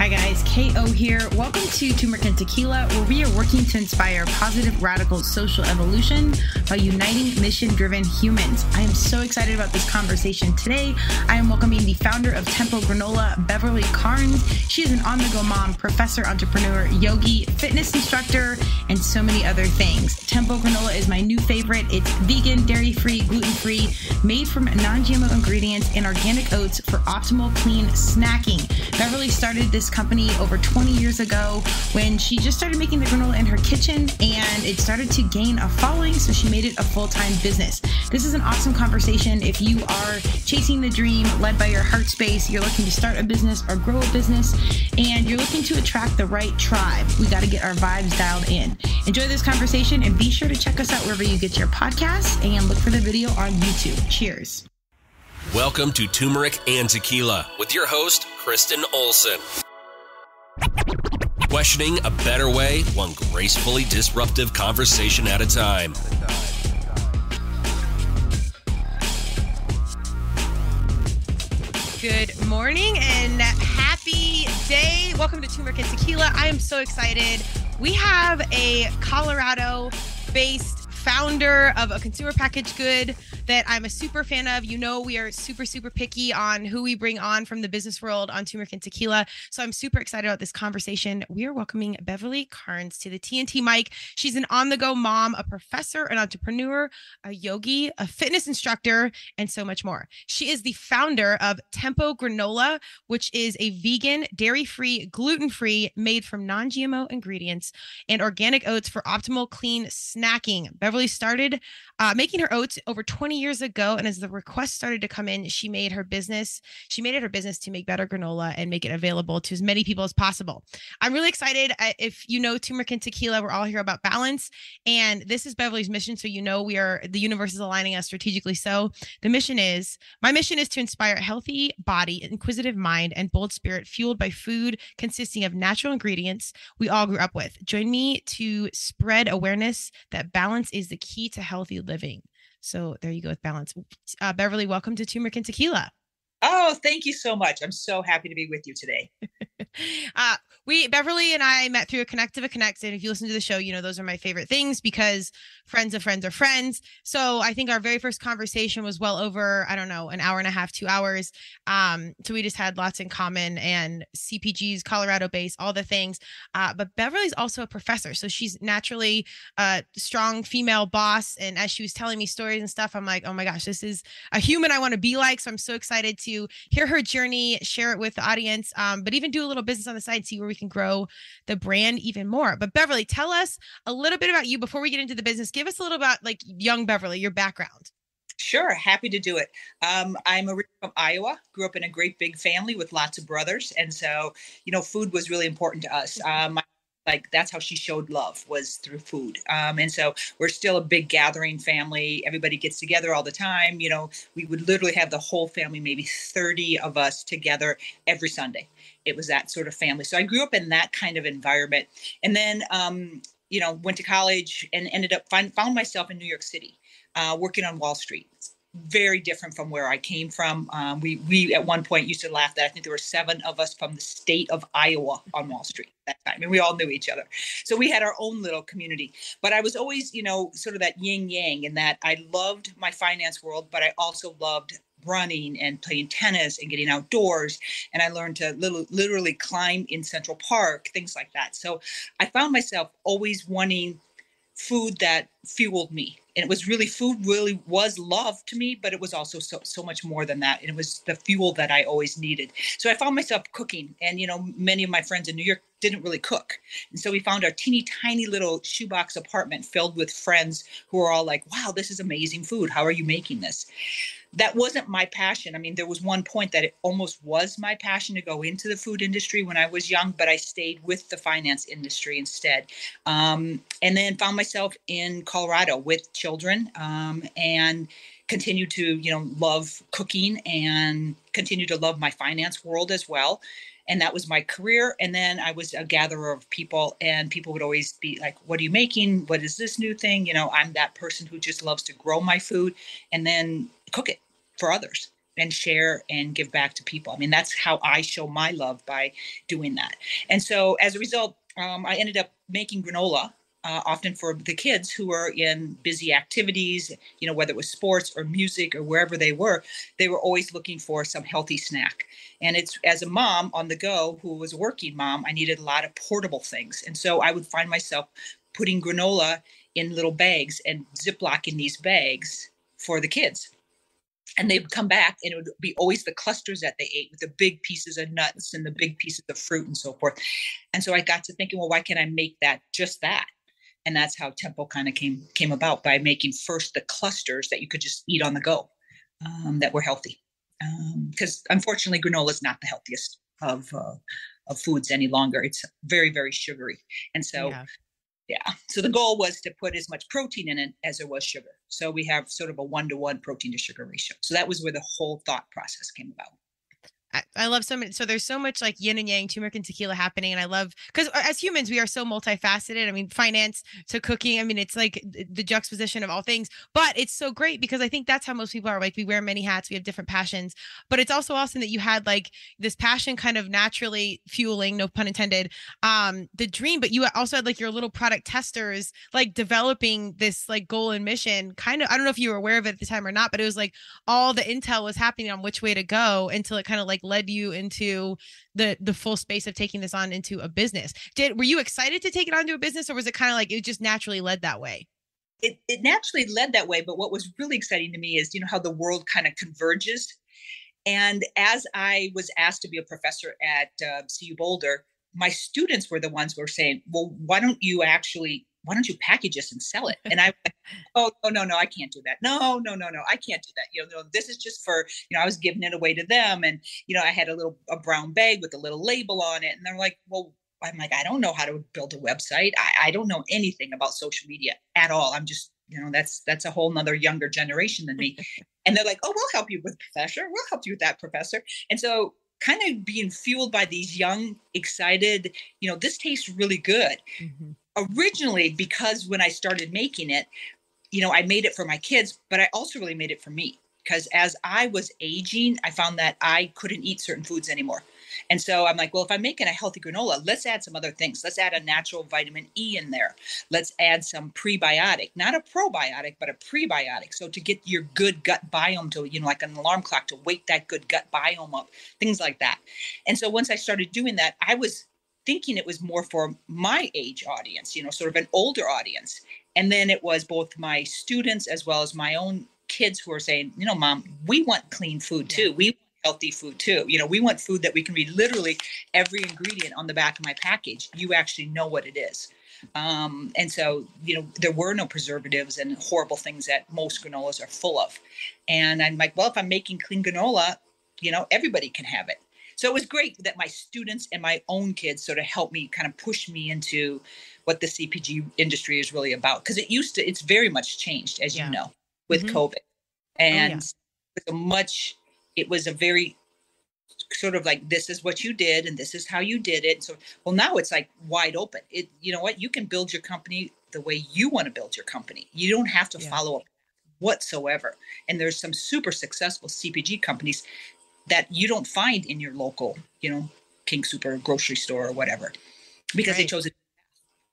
Hi guys, KO here. Welcome to Turmeric and Tequila, where we are working to inspire positive, radical social evolution by uniting mission-driven humans. I am so excited about this conversation today. I am welcoming the founder of Tempo Granola, Beverly Karns. She is an on-the-go mom, professor, entrepreneur, yogi, fitness instructor, and so many other things. Tempo Granola is my new favorite. It's vegan, dairy-free, gluten-free, made from non-GMO ingredients and organic oats for optimal, clean snacking. Beverly started this company over 20 years ago when she just started making the granola in her kitchen, and it started to gain a following, so she made it a full-time business. This is an awesome conversation if you are chasing the dream, led by your heart space, you're looking to start a business or grow a business, and you're looking to attract the right tribe. We got to get our vibes dialed in. Enjoy this conversation and be sure to check us out wherever you get your podcasts and look for the video on YouTube. Cheers. Welcome to Turmeric and Tequila with your host, Kristen Olson. Questioning a better way, one gracefully disruptive conversation at a time. Good morning and happy day. Welcome to Turmeric and Tequila. I am so excited. We have a Colorado-based founder of a consumer packaged good that I'm a super fan of. You know, we are super picky on who we bring on from the business world on Turmeric and Tequila. So I'm super excited about this conversation. We are welcoming Beverly Karns to the T&T mic. She's an on-the-go mom, a professor, an entrepreneur, a yogi, a fitness instructor, and so much more. She is the founder of Tempo Granola, which is a vegan, dairy-free, gluten-free, made from non-GMO ingredients and organic oats for optimal, clean snacking. Beverly started making her oats over 20 years ago, and as the requests started to come in, she made it her business to make better granola and make it available to as many people as possible. I'm really excited. If you know Turmeric and Tequila, we're all here about balance, and this is Beverly's mission. So you know the universe is aligning us strategically. So my mission is to inspire a healthy body, inquisitive mind, and bold spirit fueled by food consisting of natural ingredients we all grew up with. Join me to spread awareness that balance is the key to healthy living. So there you go with balance. Beverly, welcome to Turmeric and Tequila. Oh, thank you so much. I'm so happy to be with you today. Beverly and I met through a connect of a connect. And if you listen to the show, you know, those are my favorite things because friends of friends are friends. So I think our very first conversation was well over, I don't know, an hour and a half, 2 hours. So we just had lots in common, and CPGs, Colorado based, all the things. But Beverly's also a professor. So she's naturally a strong female boss. And as she was telling me stories and stuff, I'm like, oh my gosh, this is a human I want to be like. So I'm so excited to hear her journey, share it with the audience, but even do a little business on the side, see where we can grow the brand even more. But Beverly, tell us a little bit about you before we get into the business. Give us a little about like young Beverly, your background. Sure. Happy to do it. I'm originally from Iowa, grew up in a great big family with lots of brothers. And so, you know, food was really important to us. That's how she showed love, was through food. And so we're still a big gathering family. Everybody gets together all the time. You know, we would literally have the whole family, maybe 30 of us together every Sunday. It was that sort of family. So I grew up in that kind of environment. And then, went to college and ended up found myself in New York City, working on Wall Street. Very different from where I came from. We at one point used to laugh that I think there were 7 of us from the state of Iowa on Wall Street at that time, and we all knew each other. So we had our own little community. But I was always, sort of that yin yang, in that I loved my finance world, but I also loved running and playing tennis and getting outdoors. And I learned to literally climb in Central Park, things like that. So I found myself always wanting food that fueled me. And it was really, food really was love to me, but it was also so much more than that. And it was the fuel that I always needed. So I found myself cooking, and, many of my friends in New York didn't really cook. And so we found our teeny tiny little shoebox apartment filled with friends who were all like, wow, this is amazing food. How are you making this? That wasn't my passion. I mean, there was one point that it almost was my passion to go into the food industry when I was young, but I stayed with the finance industry instead. And then found myself in Colorado with children, and continued to, love cooking and continue to love my finance world as well. And that was my career. And then I was a gatherer of people, and people would always be like, what are you making? What is this new thing? I'm that person who just loves to grow my food and then cook it for others. and share and give back to people. I mean, that's how I show my love, by doing that. And so as a result, I ended up making granola often for the kids who were in busy activities, whether it was sports or music or wherever they were always looking for some healthy snack. And it's, as a mom on the go who was a working mom, I needed a lot of portable things. And so I would find myself putting granola in little bags and Ziplocking these bags for the kids. And they'd come back and it would be always the clusters that they ate, with the big pieces of nuts and the big pieces of fruit and so forth. And so I got to thinking, well, why can't I make that just that? And that's how Tempo kind of came about, by making first the clusters that you could just eat on the go, that were healthy. Because unfortunately, granola is not the healthiest of foods any longer. It's very, very sugary. And so, so the goal was to put as much protein in it as there was sugar. So we have sort of a 1-to-1 protein to sugar ratio. So that was where the whole thought process came about. I love so much. So there's so much like yin and yang, turmeric and tequila happening. And I love, because as humans, we are so multifaceted. I mean, finance to cooking. I mean, it's like the juxtaposition of all things, but it's so great because I think that's how most people are. Like, we wear many hats, we have different passions, but it's also awesome that you had like this passion kind of naturally fueling, no pun intended, the dream, but you also had like your little product testers, like developing this like goal and mission kind of, I don't know if you were aware of it at the time or not, but it was like all the intel was happening on which way to go until it kind of like led you into the full space of taking this on into a business. Were you excited to take it onto a business, or was it kind of like it just naturally led that way? It naturally led that way. But what was really exciting to me is, how the world kind of converges. And as I was asked to be a professor at CU Boulder, my students were the ones who were saying, well, why don't you package this and sell it? And I, oh, no, I can't do that. No, I can't do that. This is just for, I was giving it away to them. And, I had a brown bag with a little label on it. And they're like, well, I'm like, I don't know how to build a website. I don't know anything about social media at all. I'm just, that's a whole nother younger generation than me. And they're like, oh, we'll help you with professor. We'll help you with that, professor. And so kind of being fueled by these young, excited, this tastes really good. Mm-hmm. Originally, because when I started making it, I made it for my kids, but I also really made it for me, because as I was aging, I found that I couldn't eat certain foods anymore. And so I'm like, well, if I'm making a healthy granola, let's add some other things. Let's add a natural vitamin E in there. Let's add some prebiotic, not a probiotic, but a prebiotic. So to get your good gut biome to, like an alarm clock, to wake that good gut biome up, things like that. And so once I started doing that, I was thinking it was more for my age audience, sort of an older audience. And then it was both my students as well as my own kids who are saying, Mom, we want clean food too. We want healthy food too. We want food that we can read literally every ingredient on the back of my package. You actually know what it is. And so, there were no preservatives and horrible things that most granolas are full of. And I'm like, well, if I'm making clean granola, everybody can have it. So it was great that my students and my own kids sort of helped me, kind of push me into what the CPG industry is really about. Because it's very much changed, as you know, with COVID. And it was a very sort of like, this is what you did and this is how you did it. So, well, now it's like wide open. You know what? You can build your company the way you want to build your company. You don't have to follow up whatsoever. And there's some super successful CPG companies that you don't find in your local, King Super grocery store or whatever, because they chose it.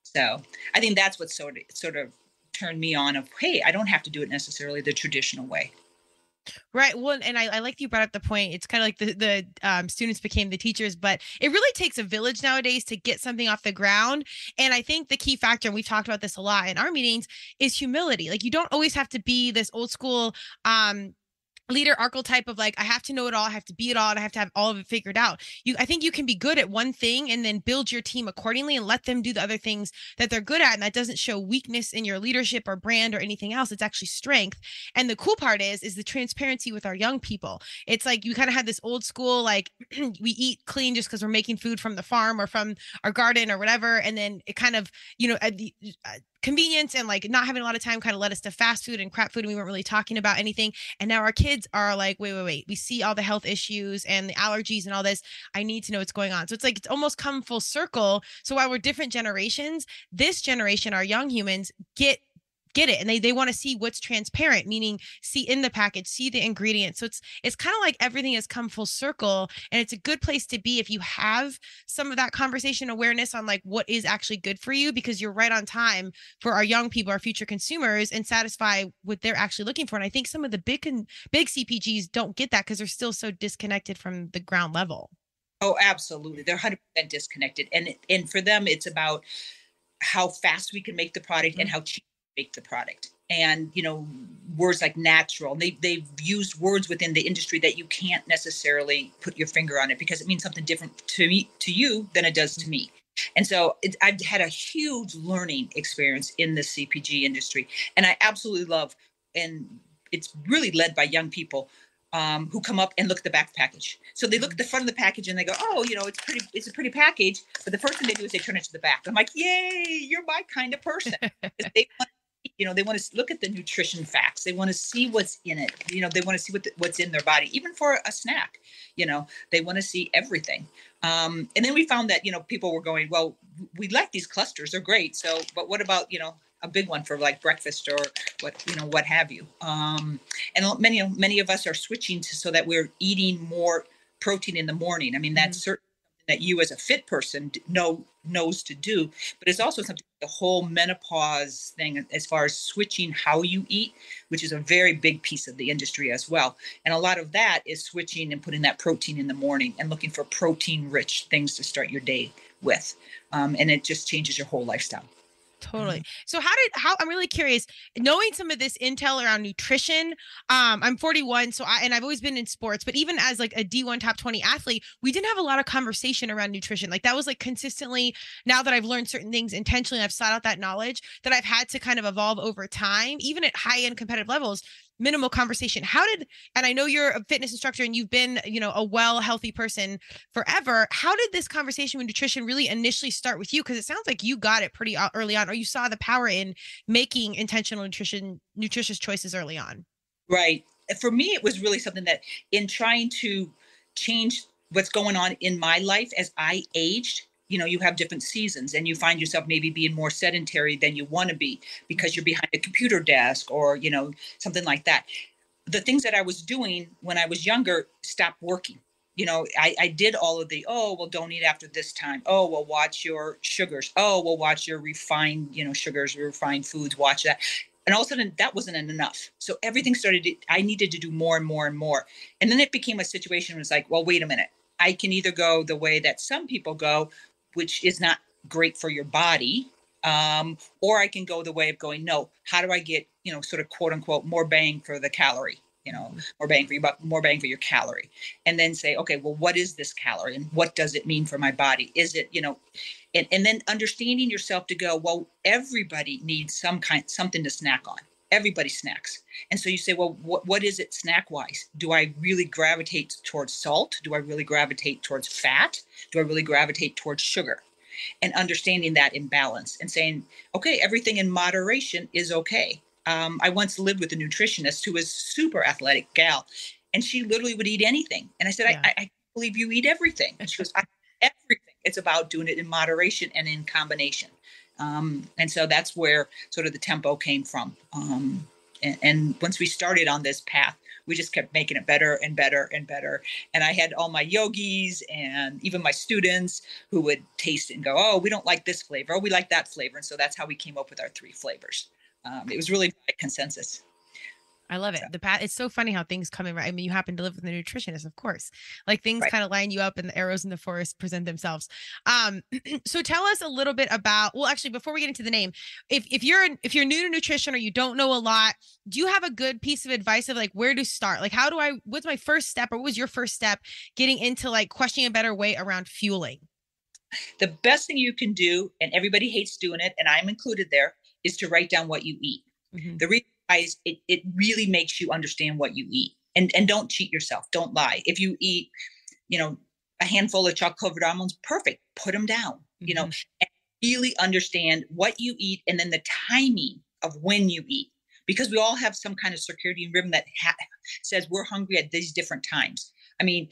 So I think that's what sort of turned me on of, hey, I don't have to do it necessarily the traditional way. Right. Well, and I like that you brought up the point. It's kind of like the students became the teachers, but it really takes a village nowadays to get something off the ground. And I think the key factor, and we've talked about this a lot in our meetings, is humility. Like, you don't always have to be this old school, leader archetype of like, I have to know it all, I have to be it all, and I have to have all of it figured out. I think you can be good at one thing and then build your team accordingly and let them do the other things that they're good at. And that doesn't show weakness in your leadership or brand or anything else. It's actually strength. And the cool part is the transparency with our young people. It's like, you kind of had this old school, like, we eat clean just because we're making food from the farm or from our garden or whatever. And then it kind of, convenience and like not having a lot of time kind of led us to fast food and crap food, and we weren't really talking about anything. And now our kids are like, wait, we see all the health issues and the allergies and all this. I need to know what's going on. So it's like, it's almost come full circle. So while we're different generations, this generation, our young humans, get get it. And they want to see what's transparent, meaning see in the package, see the ingredients. So it's kind of like everything has come full circle, and it's a good place to be if you have some of that conversation awareness on like what is actually good for you, because you're right on time for our young people, our future consumers, and satisfy what they're actually looking for. And I think some of the big CPGs don't get that because they're still so disconnected from the ground level. Oh, absolutely. They're 100% disconnected. And for them, it's about how fast we can make the product and how cheap we make the product. And, words like natural, they've used words within the industry that you can't necessarily put your finger on it because it means something different to you than it does to me. And so I've had a huge learning experience in the CPG industry. And I absolutely love, and it's really led by young people who come up and look at the back package. So they look at the front of the package and they go, oh, it's a pretty package. But the first thing they do is they turn it to the back. I'm like, yay, you're my kind of person. They want to look at the nutrition facts. They want to see what's in it. They want to see what's in their body, even for a snack. They want to see everything. And then we found that, people were going, well, we like these clusters. They're great. So, but what about, a big one for like breakfast or what have you. And many of us are switching so that we're eating more protein in the morning. I mean, that's certainly that you as a fit person knows to do, but it's also something, the whole menopause thing, as far as switching how you eat, which is a very big piece of the industry as well. And a lot of that is switching and putting that protein in the morning and looking for protein rich things to start your day with. And it just changes your whole lifestyle. Totally. So I'm really curious, knowing some of this intel around nutrition. I'm 41. I've always been in sports, but even as like a D1 top 20 athlete, we didn't have a lot of conversation around nutrition. Like that was like consistently, now that I've learned certain things intentionally, I've sought out that knowledge that I've had to kind of evolve over time, even at high end competitive levels. Minimal conversation. And I know you're a fitness instructor and you've been, a healthy person forever. How did this conversation with nutrition really initially start with you? Because it sounds like you got it pretty early on, or you saw the power in making intentional nutritious choices early on. Right. For me, it was really something that in trying to change what's going on in my life as I aged, you have different seasons and you find yourself maybe being more sedentary than you want to be because you're behind a computer desk or, something like that. The things that I was doing when I was younger stopped working. I did all of the, don't eat after this time. Watch your sugars. Watch your refined, sugars, refined foods, watch that. And all of a sudden that wasn't enough. So everything I needed to do more and more and more. And then it became a situation where it's like, well, wait a minute. I can either go the way that some people go, which is not great for your body. Or I can go the way of going, no, how do I get, sort of quote unquote, more bang for the calorie, more bang for your buck, more bang for your calorie. And then say, okay, well, what is this calorie and what does it mean for my body? Is it, and then understanding yourself to go, well, everybody needs something to snack on. Everybody snacks. And so you say, well, what is it snack wise? Do I really gravitate towards salt? Do I really gravitate towards fat? Do I really gravitate towards sugar? And understanding that in balance and saying, okay, everything in moderation is okay. I once lived with a nutritionist who was super athletic gal, and she literally would eat anything. And I said, I can't believe you eat everything. And she goes, everything. It's about doing it in moderation and in combination. And so that's where sort of the tempo came from. And once we started on this path, we just kept making it better and better and better. And I had all my yogis and even my students who would taste it and go, oh, we don't like this flavor. Oh, we like that flavor. And so that's how we came up with our 3 flavors. It was really a consensus. I love it. It's so funny how things come in, right? I mean, you happen to live with a nutritionist, of course, like things kind of line you up and the arrows in the forest present themselves. So tell us a little bit about, well, actually, before we get into the name, if you're new to nutrition or you don't know a lot, do you have a good piece of advice of like where to start? Like, what's my first step, or what was your first step getting into like questioning a better way around fueling? The best thing you can do, and everybody hates doing it, and I'm included there, is to write down what you eat. Mm-hmm. The reason is it really makes you understand what you eat, and don't cheat yourself. Don't lie. If you eat, a handful of chocolate covered almonds, perfect. Put them down, and really understand what you eat. And then the timing of when you eat, because we all have some kind of circadian rhythm that says we're hungry at these different times. I mean,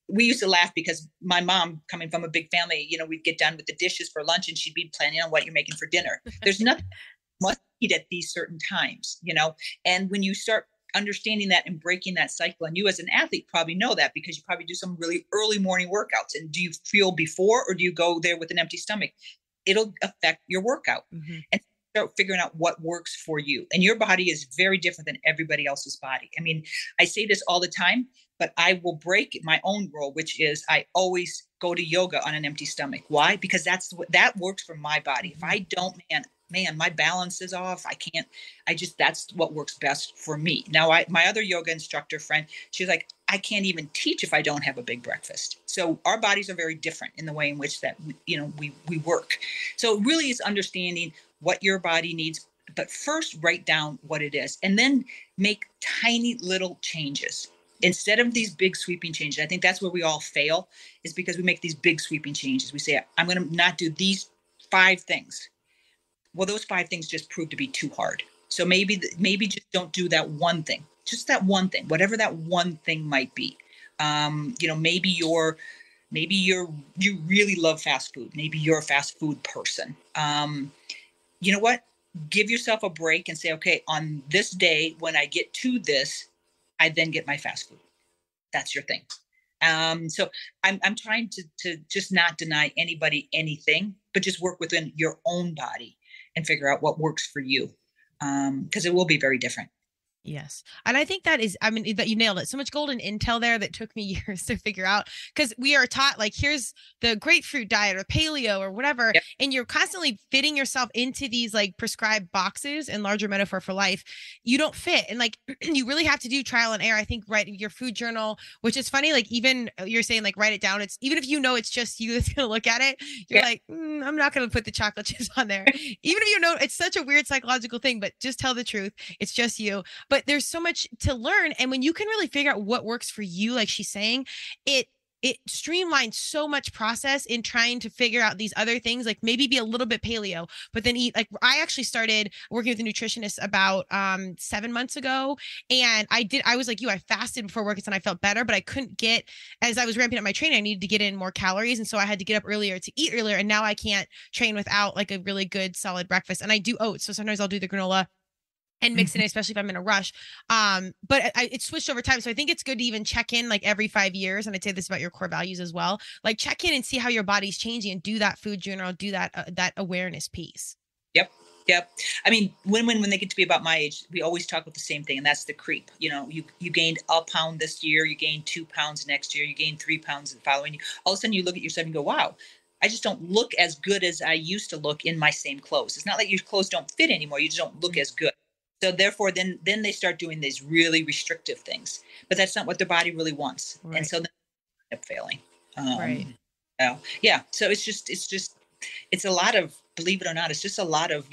we used to laugh because my mom, coming from a big family, we'd get done with the dishes for lunch and she'd be planning on what you're making for dinner. There's nothing much eat at these certain times, and when you start understanding that and breaking that cycle, and you as an athlete probably know that because you probably do some really early morning workouts, and do you feel before or do you go there with an empty stomach? It'll affect your workout. And start figuring out what works for you. And your body is very different than everybody else's body. I mean, I say this all the time, but I will break my own rule, which is I always go to yoga on an empty stomach. Why? Because that works for my body. If I don't, man, my balance is off. That's what works best for me. Now, my other yoga instructor friend, she's like, I can't even teach if I don't have a big breakfast. So our bodies are very different in the way in which that, we work. So it really is understanding what your body needs, but first write down what it is and then make tiny little changes instead of these big sweeping changes. I think that's where we all fail, is because we make these big sweeping changes. We say, I'm going to not do these 5 things. Well, those 5 things just prove to be too hard. So maybe just don't do that one thing, just that one thing, whatever that one thing might be. Maybe you really love fast food. Maybe you're a fast food person. You know what? Give yourself a break and say, okay, on this day, when I get to this, I then get my fast food. That's your thing. So I'm trying to just not deny anybody anything, but just work within your own body and figure out what works for you. Because it will be very different. Yes. And I think that you nailed it. So much golden intel there that took me years to figure out, because we are taught like, here's the grapefruit diet or paleo or whatever. Yep. And you're constantly fitting yourself into these like prescribed boxes and larger metaphor for life. You don't fit. And like, you really have to do trial and error. I think write your food journal, which is funny. Like even you're saying like, write it down. It's even if it's just you that's going to look at it, you're like, I'm not going to put the chocolate chips on there. Even if it's such a weird psychological thing, but just tell the truth. It's just you. But there's so much to learn. And when you can really figure out what works for you, like she's saying, it streamlines so much process in trying to figure out these other things, like maybe be a little bit paleo, but then eat. Like I actually started working with a nutritionist about 7 months ago. And I was like you, I fasted before workouts and I felt better, but I couldn't as I was ramping up my training, I needed to get in more calories. And so I had to get up earlier to eat earlier. And now I can't train without like a really good solid breakfast. And I do oats. So sometimes I'll do the granola and mix it in, especially if I'm in a rush. But it switched over time. So I think it's good to even check in like every 5 years. And I'd say this about your core values as well. Like check in and see how your body's changing and do that food journal, do that awareness piece. Yep. I mean, when they get to be about my age, we always talk about the same thing, and that's the creep. You gained a pound this year, you gained 2 pounds next year, you gained 3 pounds the following year. All of a sudden you look at yourself and go, wow, I just don't look as good as I used to look in my same clothes. It's not like your clothes don't fit anymore. You just don't look as good. So therefore, then they start doing these really restrictive things, but that's not what their body really wants. Right. And so then they end up failing. Right. Yeah. So it's a lot of, believe it or not, it's just a lot of,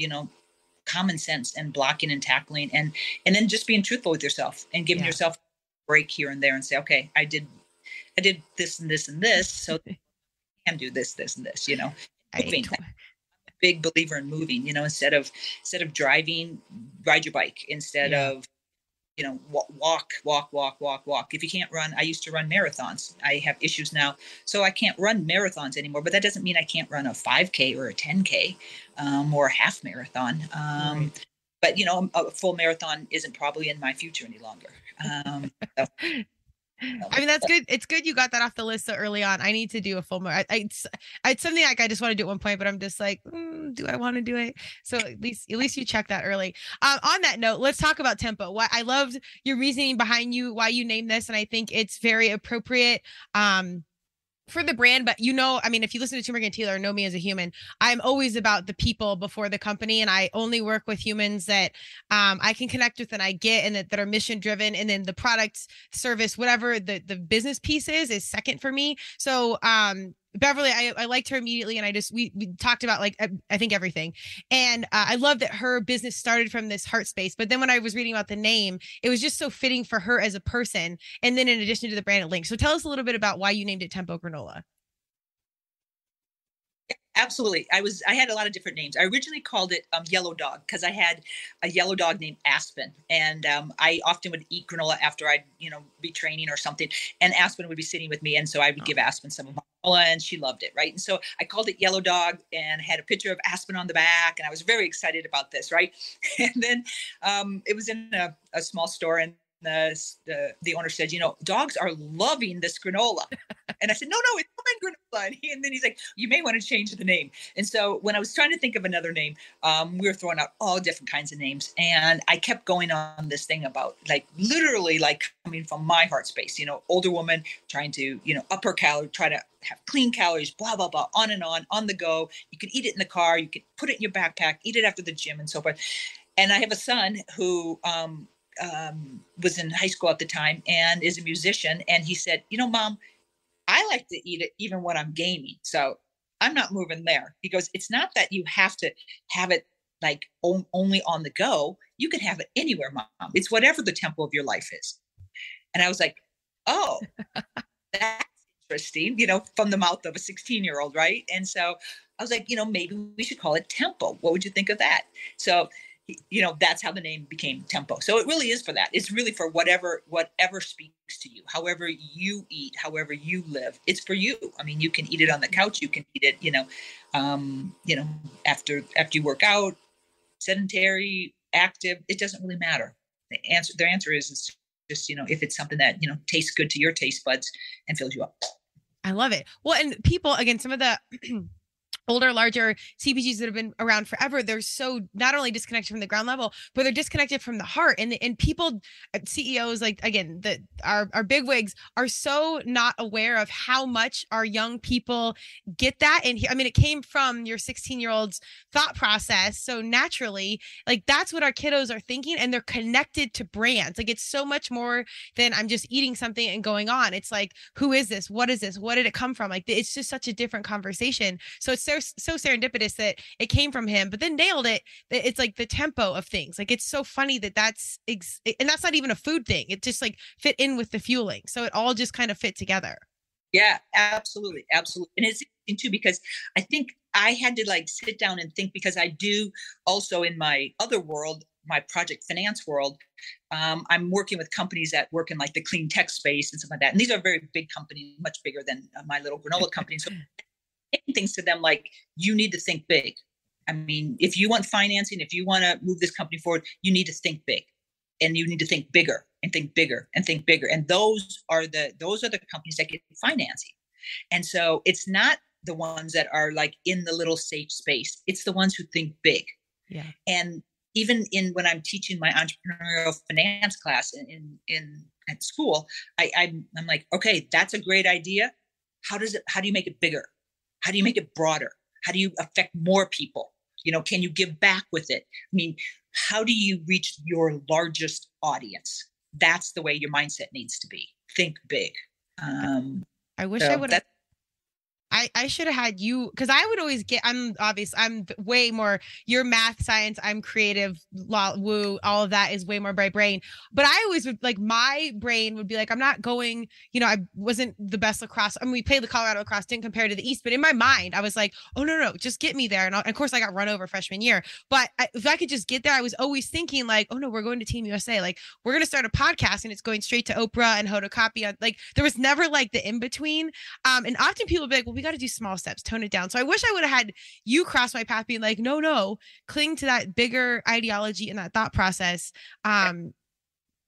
common sense and blocking and tackling and then just being truthful with yourself and giving yourself a break here and there and say, okay, I did this and this and this. So I can do this, and this, big believer in moving, instead of driving, ride your bike instead of, walk. If you can't run, I used to run marathons. I have issues now, so I can't run marathons anymore, but that doesn't mean I can't run a 5K or a 10K, or a half marathon. Right. But a full marathon isn't probably in my future any longer. So. I mean, that's good. It's good you got that off the list so early on. I need to do a full it's something like I just want to do at one point, but I'm just like, do I want to do it? So at least you check that early. On that note, let's talk about Tempo. I loved your reasoning behind why you named this, and I think it's very appropriate. For the brand, but if you listen to Turmeric and Tequila or know me as a human, I'm always about the people before the company, and I only work with humans that I can connect with and I get, and that are mission driven, and then the product, service, whatever the business piece is second for me. So Beverly, I liked her immediately, and we talked about like I think everything, and I love that her business started from this heart space. But then when I was reading about the name, it was just so fitting for her as a person, and then in addition to the brand it links. So tell us a little bit about why you named it Tempo Granola. Absolutely. I had a lot of different names. I originally called it Yellow Dog because I had a yellow dog named Aspen, and I often would eat granola after I'd be training or something, and Aspen would be sitting with me, and so I would give Aspen some of my and she loved it, right? And so I called it Yellow Dog and had a picture of Aspen on the back, and I was very excited about this, right? And then it was in a small store, and the owner said, dogs are loving this granola. And I said, no, it's fine granola. And then he's like, you may want to change the name. And so when I was trying to think of another name, we were throwing out all different kinds of names. And I kept going on this thing about literally coming from my heart space, older woman trying to, up her calorie, try to have clean calories, blah, blah, blah, on and on the go. You can eat it in the car. You can put it in your backpack, eat it after the gym and so forth. And I have a son who, was in high school at the time and is a musician. And he said, Mom, I like to eat it even when I'm gaming. So I'm not moving there. He goes, it's not that you have to have it only on the go. You can have it anywhere, Mom. It's whatever the tempo of your life is. And I was like, oh, that's interesting, from the mouth of a 16-year-old. Right. And so I was like, maybe we should call it tempo. What would you think of that? So that's how the name became Tempo. So it really is for that. It's really for whatever speaks to you, however you eat, however you live. It's for you. I mean, you can eat it on the couch. You can eat it, after you work out, sedentary, active. It doesn't really matter. Their answer is just, if it's something that, tastes good to your taste buds and fills you up. I love it. Well, and people, again, some of the older, larger CPGs that have been around forever, they're so not only disconnected from the ground level, but they're disconnected from the heart. And people, CEOs, our bigwigs are so not aware of how much our young people get that. And it came from your 16-year-old's thought process. So naturally, that's what our kiddos are thinking, and they're connected to brands. It's so much more than I'm just eating something and going on. It's who is this? What is this? What did it come from? It's just such a different conversation. So it's so serendipitous that it came from him, but then nailed it. It's the tempo of things. It's so funny and that's not even a food thing. It just fit in with the fueling. So it all just kind of fit together. Yeah, absolutely. Absolutely. And it's interesting too, because I think I had to sit down and think, because I do also in my other world, my project finance world, I'm working with companies that work in the clean tech space and stuff like that. And these are very big companies, much bigger than my little granola company. So things to them you need to think big. I mean, if you want financing, if you want to move this company forward, you need to think big, and you need to think bigger and think bigger and think bigger. And those are the companies that get financing. And so it's not the ones that are in the little safe space. It's the ones who think big. Yeah. And even when I'm teaching my entrepreneurial finance class at school, I'm like, okay, that's a great idea. How do you make it bigger? How do you make it broader? How do you affect more people? Can you give back with it? I mean, how do you reach your largest audience? That's the way your mindset needs to be. Think big. I wish I would have. I should have had you, because I would always I'm way more, you're math, science, I'm creative, woo, all of that is way more my brain. But I always would my brain would be I'm not going, I wasn't the best lacrosse. I mean, we played the Colorado lacrosse, didn't compare to the East, but in my mind, I was oh, no, just get me there. And of course I got run over freshman year, but if I could just get there, I was always thinking oh no, we're going to Team USA. We're going to start a podcast and it's going straight to Oprah and Hoda Kotb. There was never the in between. And often people would be well, we got to do small steps, tone it down. So I wish I would have had you cross my path being no, cling to that bigger ideology and that thought process.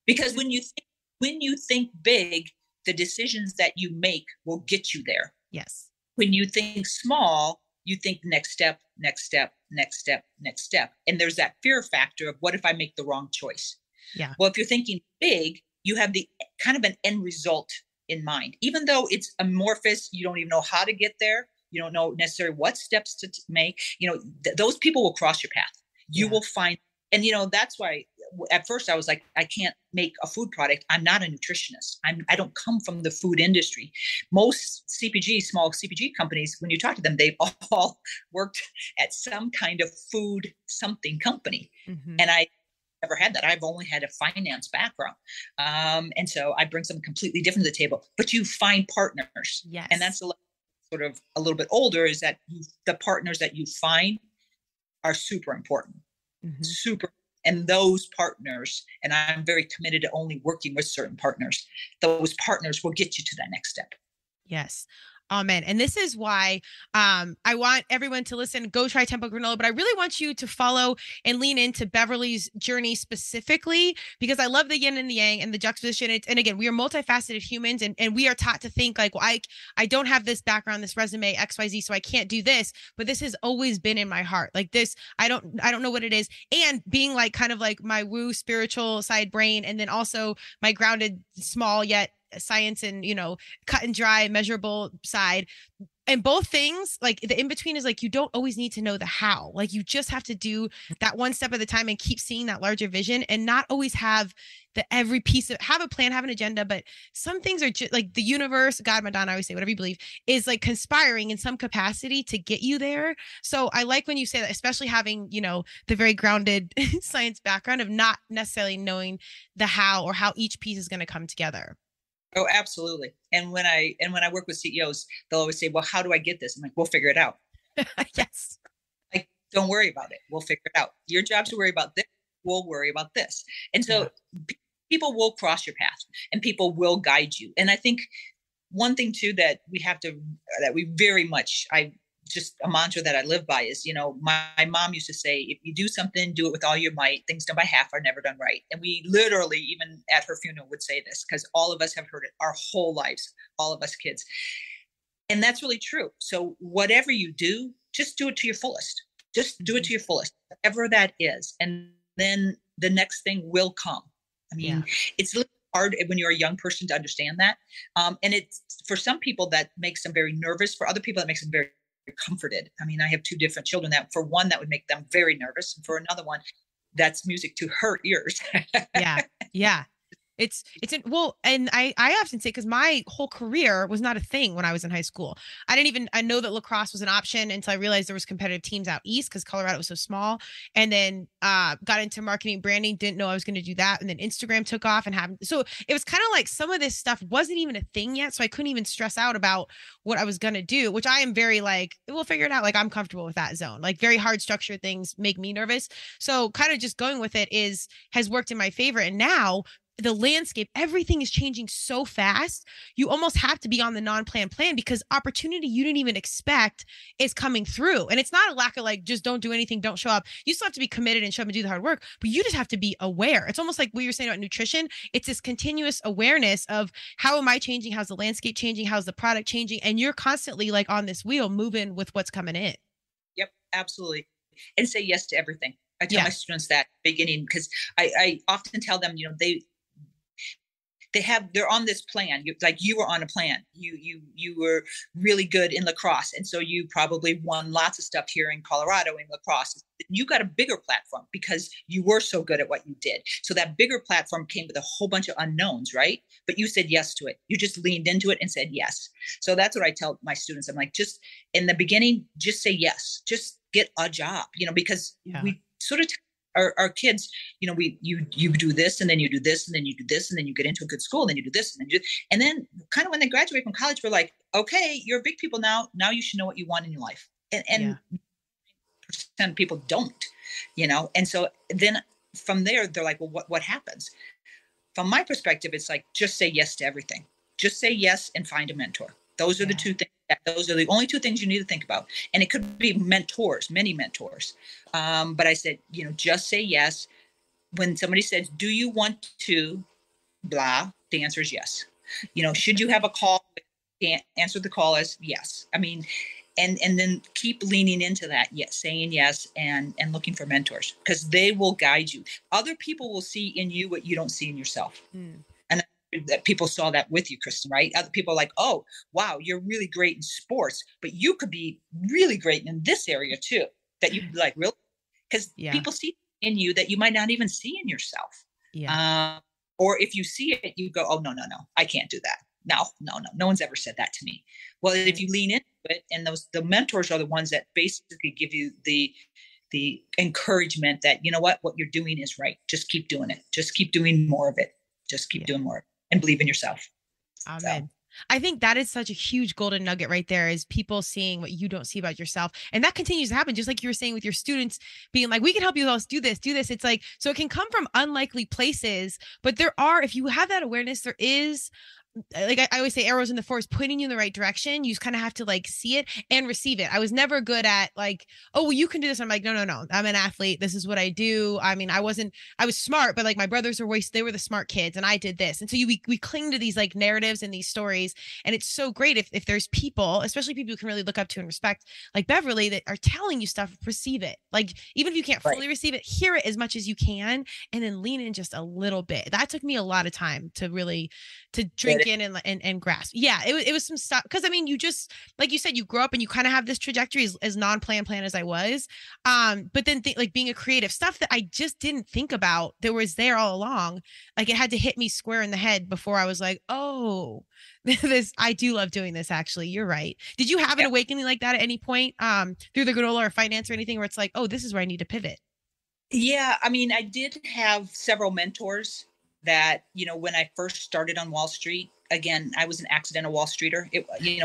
Because when you think big, the decisions that you make will get you there. Yes. When you think small, you think next step, next step, next step, next step. And there's that fear factor of what if I make the wrong choice? Yeah. Well, if you're thinking big, you have the kind of an end result in mind. Even though it's amorphous, you don't even know how to get there. You don't know necessarily what steps to make. Those people will cross your path. You will find, and that's why at first I was I can't make a food product. I'm not a nutritionist. I don't come from the food industry. Most small CPG companies, when you talk to them, they've all worked at some kind of food something company. Mm-hmm. And I never had that. I've only had a finance background. And so I bring something completely different to the table, but you find partners. Yes. And that's sort of a little bit older, is that the partners that you find are super important. Mm-hmm. Super. And those partners, and I'm very committed to only working with certain partners, those partners will get you to that next step. Yes. Amen. And this is why I want everyone to listen, go try Tempo Granola, but I really want you to follow and lean into Beverly's journey specifically, because I love the yin and the yang and the juxtaposition. And again, we are multifaceted humans, and we are taught to think like, well, I don't have this background, this resume, XYZ, so I can't do this, but this has always been in my heart. Like this, I don't know what it is. And being like kind of like my woo spiritual side brain, and then also my grounded, small yet science and, cut and dry measurable side, and both things, like the in between is like, you don't always need to know the how. Like you just have to do that one step at a time and keep seeing that larger vision, and not always have every piece of, have a plan, have an agenda. But some things are just like the universe, God, Madonna, I always say, whatever you believe, is like conspiring in some capacity to get you there. So I like when you say that, especially having, the very grounded science background of not necessarily knowing the how or how each piece is going to come together. Oh, absolutely. And when I work with CEOs, they'll always say, well, how do I get this? I'm like, we'll figure it out. Yes. Like, don't worry about it. We'll figure it out. Your job's to worry about this. We'll worry about this. And so people will cross your path and people will guide you. And I think one thing too, that we very much, just a mantra that I live by is, my mom used to say, if you do something, do it with all your might. Things done by half are never done right. And we literally, even at her funeral, would say this, because all of us have heard it our whole lives, all of us kids. And that's really true. So whatever you do, just do it to your fullest. Just do it to your fullest, whatever that is. And then the next thing will come. I mean, it's a little hard when you're a young person to understand that. And it's, for some people, that makes them very nervous. For other people, that makes them very comforted. I mean, I have two different children that, for one, that would make them very nervous, and for another one, that's music to her ears. Yeah. And I often say, because my whole career was not a thing when I was in high school. I know that lacrosse was an option until I realized there was competitive teams out east, because Colorado was so small. And then got into marketing, branding, didn't know I was going to do that. And then Instagram took off, so it was kind of like some of this stuff wasn't even a thing yet. So I couldn't even stress out about what I was going to do, which I am very like, we'll figure it out. Like I'm comfortable with that zone. Like very hard structured things make me nervous. So kind of just going with it has worked in my favor. And now the landscape, everything is changing so fast. You almost have to be on the non-planned plan, because opportunity you didn't even expect is coming through. And it's not a lack of like, just don't do anything, don't show up. You still have to be committed and show up and do the hard work, but you just have to be aware. It's almost like what you were saying about nutrition. It's this continuous awareness of, how am I changing? How's the landscape changing? How's the product changing? And you're constantly like on this wheel moving with what's coming in. Yep, absolutely. And say yes to everything. I tell my students that at the beginning, because I often tell them, they're on this plan. You were on a plan. You were really good in lacrosse. And so you probably won lots of stuff here in Colorado in lacrosse. You got a bigger platform because you were so good at what you did. So that bigger platform came with a whole bunch of unknowns, right? But you said yes to it. You just leaned into it and said yes. So that's what I tell my students. I'm like, just in the beginning, just say yes. Just get a job, because we sort of our kids, you do this, and then you do this, and then you do this, and then you get into a good school, and then you do this, and then kind of when they graduate from college, we're like, okay, you're big people now. Now you should know what you want in your life. And percent of people don't, and so then from there, they're like, well, what happens? From my perspective, it's like, just say yes to everything. Just say yes and find a mentor. Those are the two things. Those are the only two things you need to think about. And it could be mentors, many mentors. But I said, just say yes. When somebody says, do you want to blah? The answer is yes. Should you have a call? Answer the call as yes. I mean, and then keep leaning into that. Yes, saying yes and looking for mentors, because they will guide you. Other people will see in you what you don't see in yourself. And that people saw that with you, Kristen, right? Other people are like, oh, wow, you're really great in sports, but you could be really great in this area too. That you like, really? Because people see in you that you might not even see in yourself. Or if you see it, you go, oh, no, I can't do that. No one's ever said that to me. Well, if you lean into it, and the mentors are the ones that basically give you the encouragement that, what you're doing is right. Just keep doing it. Just keep doing more of it. Just keep doing more and believe in yourself. Amen. So. I think that is such a huge golden nugget right there, is people seeing what you don't see about yourself. And that continues to happen. Just like you were saying with your students being like, we can help you else do this. It's like, so it can come from unlikely places, but if you have that awareness, like I always say, arrows in the forest pointing you in the right direction. You just kind of have to like see it and receive it. I was never good at like, oh, well, you can do this. I'm like, no, no, no. I'm an athlete. This is what I do. I mean, I was smart, but like my brothers they were the smart kids and I did this. And so we cling to these like narratives and these stories. And it's so great if there's people, especially people you can really look up to and respect, like Beverly, that are telling you stuff, receive it. Like, even if you can't fully receive it, hear it as much as you can, and then lean in just a little bit. That took me a lot of time to really, to drink in and grasp. Yeah, it was some stuff. Cause I mean, you just, like you said, you grow up and you kind of have this trajectory as non-plan as I was. But then like being a creative, stuff that I just didn't think about that was there all along. Like, it had to hit me square in the head before I was like, oh, I do love doing this. Actually, you're right. Did you have an awakening like that at any point through the granola or finance or anything where it's like, oh, this is where I need to pivot? Yeah, I mean, I did have several mentors that, when I first started on Wall Street, again, I was an accidental Wall Streeter.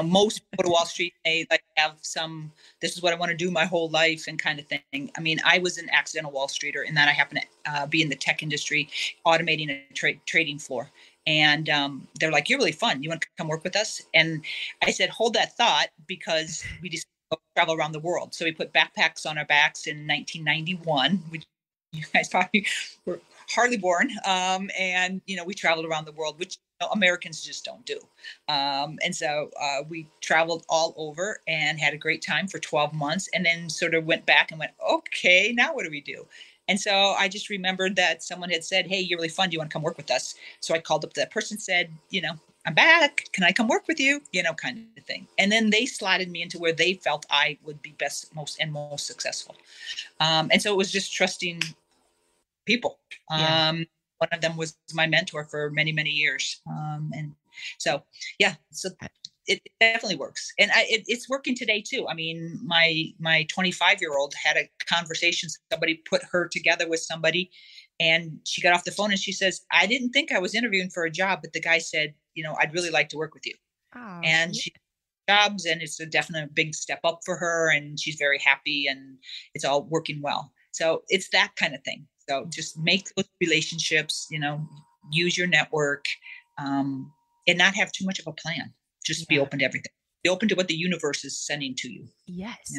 Most people to Wall Street, they like have this is what I want to do my whole life and kind of thing. I mean, I was an accidental Wall Streeter in that I happen to be in the tech industry, automating a trading floor. And they're like, you're really fun. You want to come work with us? And I said, hold that thought, because we just travel around the world. So we put backpacks on our backs in 1991. You guys probably were hardly born. And, we traveled around the world, which Americans just don't do. And so we traveled all over and had a great time for 12 months and then sort of went back and went, okay, now what do we do? And so I just remembered that someone had said, hey, you're really fun. Do you want to come work with us? So I called up that person, said, I'm back. Can I come work with you? Kind of thing. And then they slotted me into where they felt I would be best, most successful. And so it was just trusting people. One of them was my mentor for many, many years. And so, so it definitely works. And it's working today too. I mean, my 25-year-old had a conversation. Somebody put her together with somebody, and she got off the phone and she says, I didn't think I was interviewing for a job, but the guy said, I'd really like to work with you. Oh, and she jobs, and it's a definite big step up for her, and she's very happy, and it's all working well. So it's that kind of thing. So just make those relationships, use your network, and not have too much of a plan. Just be open to everything. Be open to what the universe is sending to you. Yes.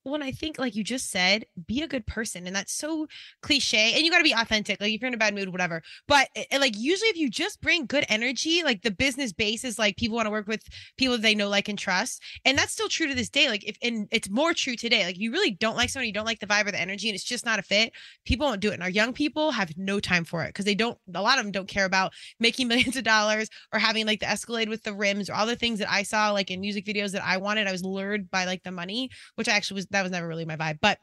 Well, and I think, like you just said, be a good person. And that's so cliche. And you got to be authentic. Like, if you're in a bad mood, whatever. But like, usually if you just bring good energy, like the business base is like, people want to work with people they know, like, and trust. And that's still true to this day. Like, and it's more true today. Like, if you really don't like someone, you don't like the vibe or the energy, and it's just not a fit, people won't do it. And our young people have no time for it, because a lot of them don't care about making millions of dollars or having like the Escalade with the rims or all the things that I saw like in music videos that I wanted. I was lured by like the money, which that was never really my vibe, but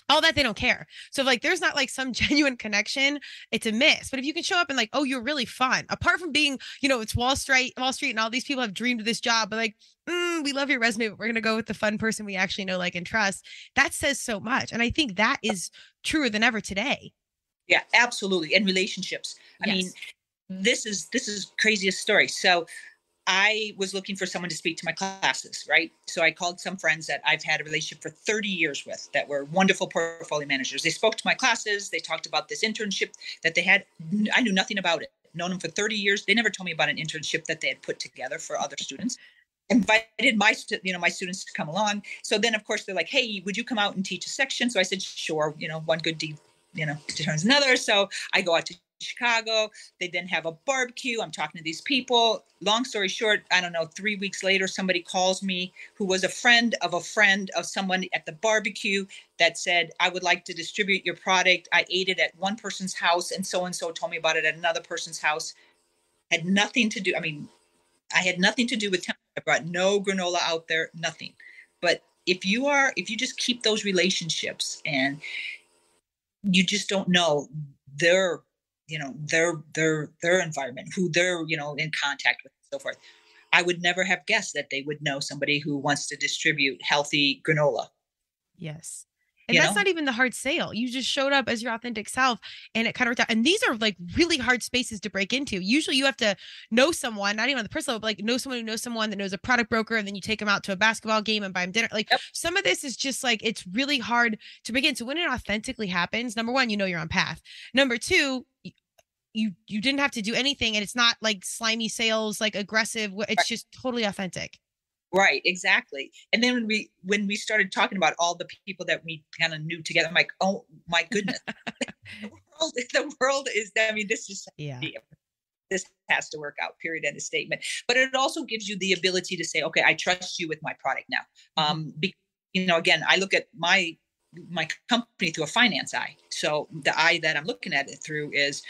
all that, they don't care. So if like there's not like some genuine connection, it's a miss. But if you can show up and like, oh, you're really fun, apart from being, it's Wall Street and all these people have dreamed of this job, but like, we love your resume, but we're going to go with the fun person we actually know, like, and trust. That says so much. And I think that is truer than ever today. Yeah, absolutely. And relationships. I mean, this is craziest story. So I was looking for someone to speak to my classes, right? So I called some friends that I've had a relationship for 30 years with that were wonderful portfolio managers. They spoke to my classes. They talked about this internship that they had. I knew nothing about it. Known them for 30 years. They never told me about an internship that they had put together for other students. Invited my students to come along. So then, of course, they're like, hey, would you come out and teach a section? So I said, sure. One good deed, turns another. So I go out to Chicago. They then have a barbecue. I'm talking to these people. Long story short, I don't know, 3 weeks later, somebody calls me who was a friend of someone at the barbecue that said, I would like to distribute your product. I ate it at one person's house, and so told me about it at another person's house. Had nothing to do. I mean, I had nothing to do with Tempo. I brought no granola out there, nothing. But if you just keep those relationships, and you just don't know their environment, who they're, in contact with, and so forth. I would never have guessed that they would know somebody who wants to distribute healthy granola. Yes. And that's not even the hard sale. You just showed up as your authentic self, and it kind of worked out. And these are like really hard spaces to break into. Usually you have to know someone, not even on the personal level, but like know someone who knows someone that knows a product broker, and then you take them out to a basketball game and buy them dinner. Like, some of this is just like, it's really hard to begin. So when it authentically happens, number one, you're on path. Number two, you didn't have to do anything, and it's not like slimy sales, like aggressive. It's just totally authentic. Right, exactly. And then when we started talking about all the people that we kind of knew together, I'm like, oh my goodness, the world is. I mean, this is this has to work out. Period. End of statement. But it also gives you the ability to say, okay, I trust you with my product now. Because, again, I look at my company through a finance eye. So the eye that I'm looking at it through is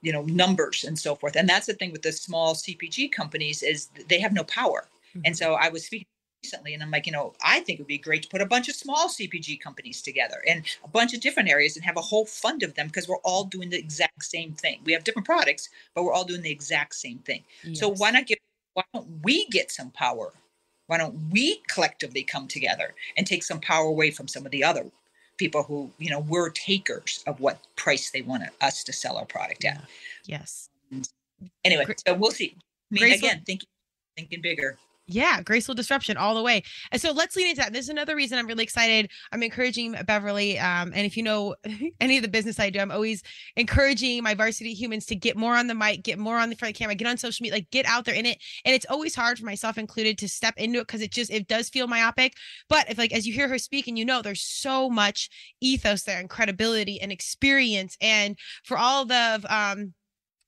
numbers and so forth. And that's the thing with the small CPG companies is they have no power. And so I was speaking recently and I'm like, I think it would be great to put a bunch of small CPG companies together in a bunch of different areas and have a whole fund of them, because we're all doing the exact same thing. We have different products, but we're all doing the exact same thing. Yes. So why don't we get some power? Why don't we collectively come together and take some power away from some of the other people who, we're takers of what price they want us to sell our product at. Yes. Anyway, so we'll see. Again, thinking bigger. Yeah, graceful disruption all the way. And so let's lean into that. This is another reason I'm really excited. I'm encouraging Beverly. And if you know any of the business I do, I'm always encouraging my varsity humans to get more on the mic, get more on the front of the camera, get on social media, like get out there in it. And it's always hard for myself included to step into it because it does feel myopic. But if as you hear her speak and there's so much ethos there and credibility and experience. And for all the,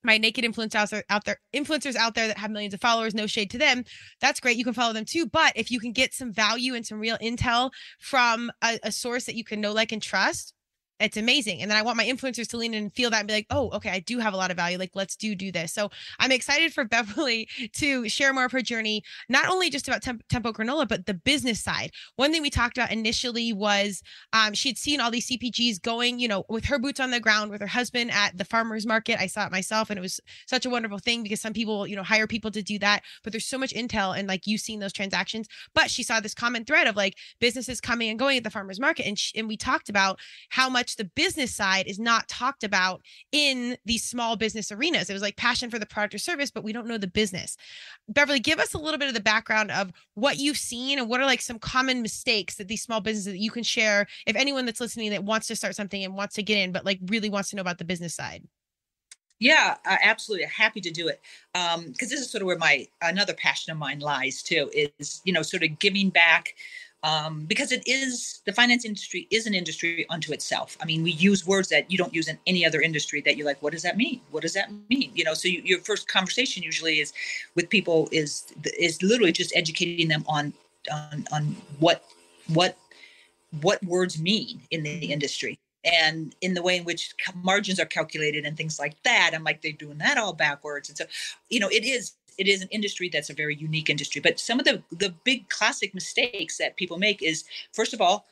my naked influencers out there that have millions of followers, no shade to them. That's great. You can follow them too. But if you can get some value and some real intel from a source that you can know, like, and trust, it's amazing. And then I want my influencers to lean in and feel that and be like, oh, okay, I do have a lot of value. Like, let's do this. So I'm excited for Beverly to share more of her journey, not only just about Tempo Granola, but the business side. One thing we talked about initially was she'd seen all these CPGs going, with her boots on the ground with her husband at the farmer's market. I saw it myself and it was such a wonderful thing because some people, hire people to do that, but there's so much intel and like you've seen those transactions. But she saw this common thread of like businesses coming and going at the farmer's market. And we talked about how much the business side is not talked about in these small business arenas. It was like passion for the product or service, but we don't know the business. Beverly, give us a little bit of the background of what you've seen and what are like some common mistakes that these small businesses that you can share if anyone that's listening that wants to start something and wants to get in, but like really wants to know about the business side. Yeah, absolutely. Happy to do it. Because this is sort of where another passion of mine lies too, is, sort of giving back. Because the finance industry is an industry unto itself. I mean, we use words that you don't use in any other industry that you're like, what does that mean? What does that mean? So your first conversation usually is with people is literally just educating them on what words mean in the industry and in the way in which margins are calculated and things like that. I'm like, they're doing that all backwards. And so, it is an industry that's a very unique industry. But some of the big classic mistakes that people make is, first of all,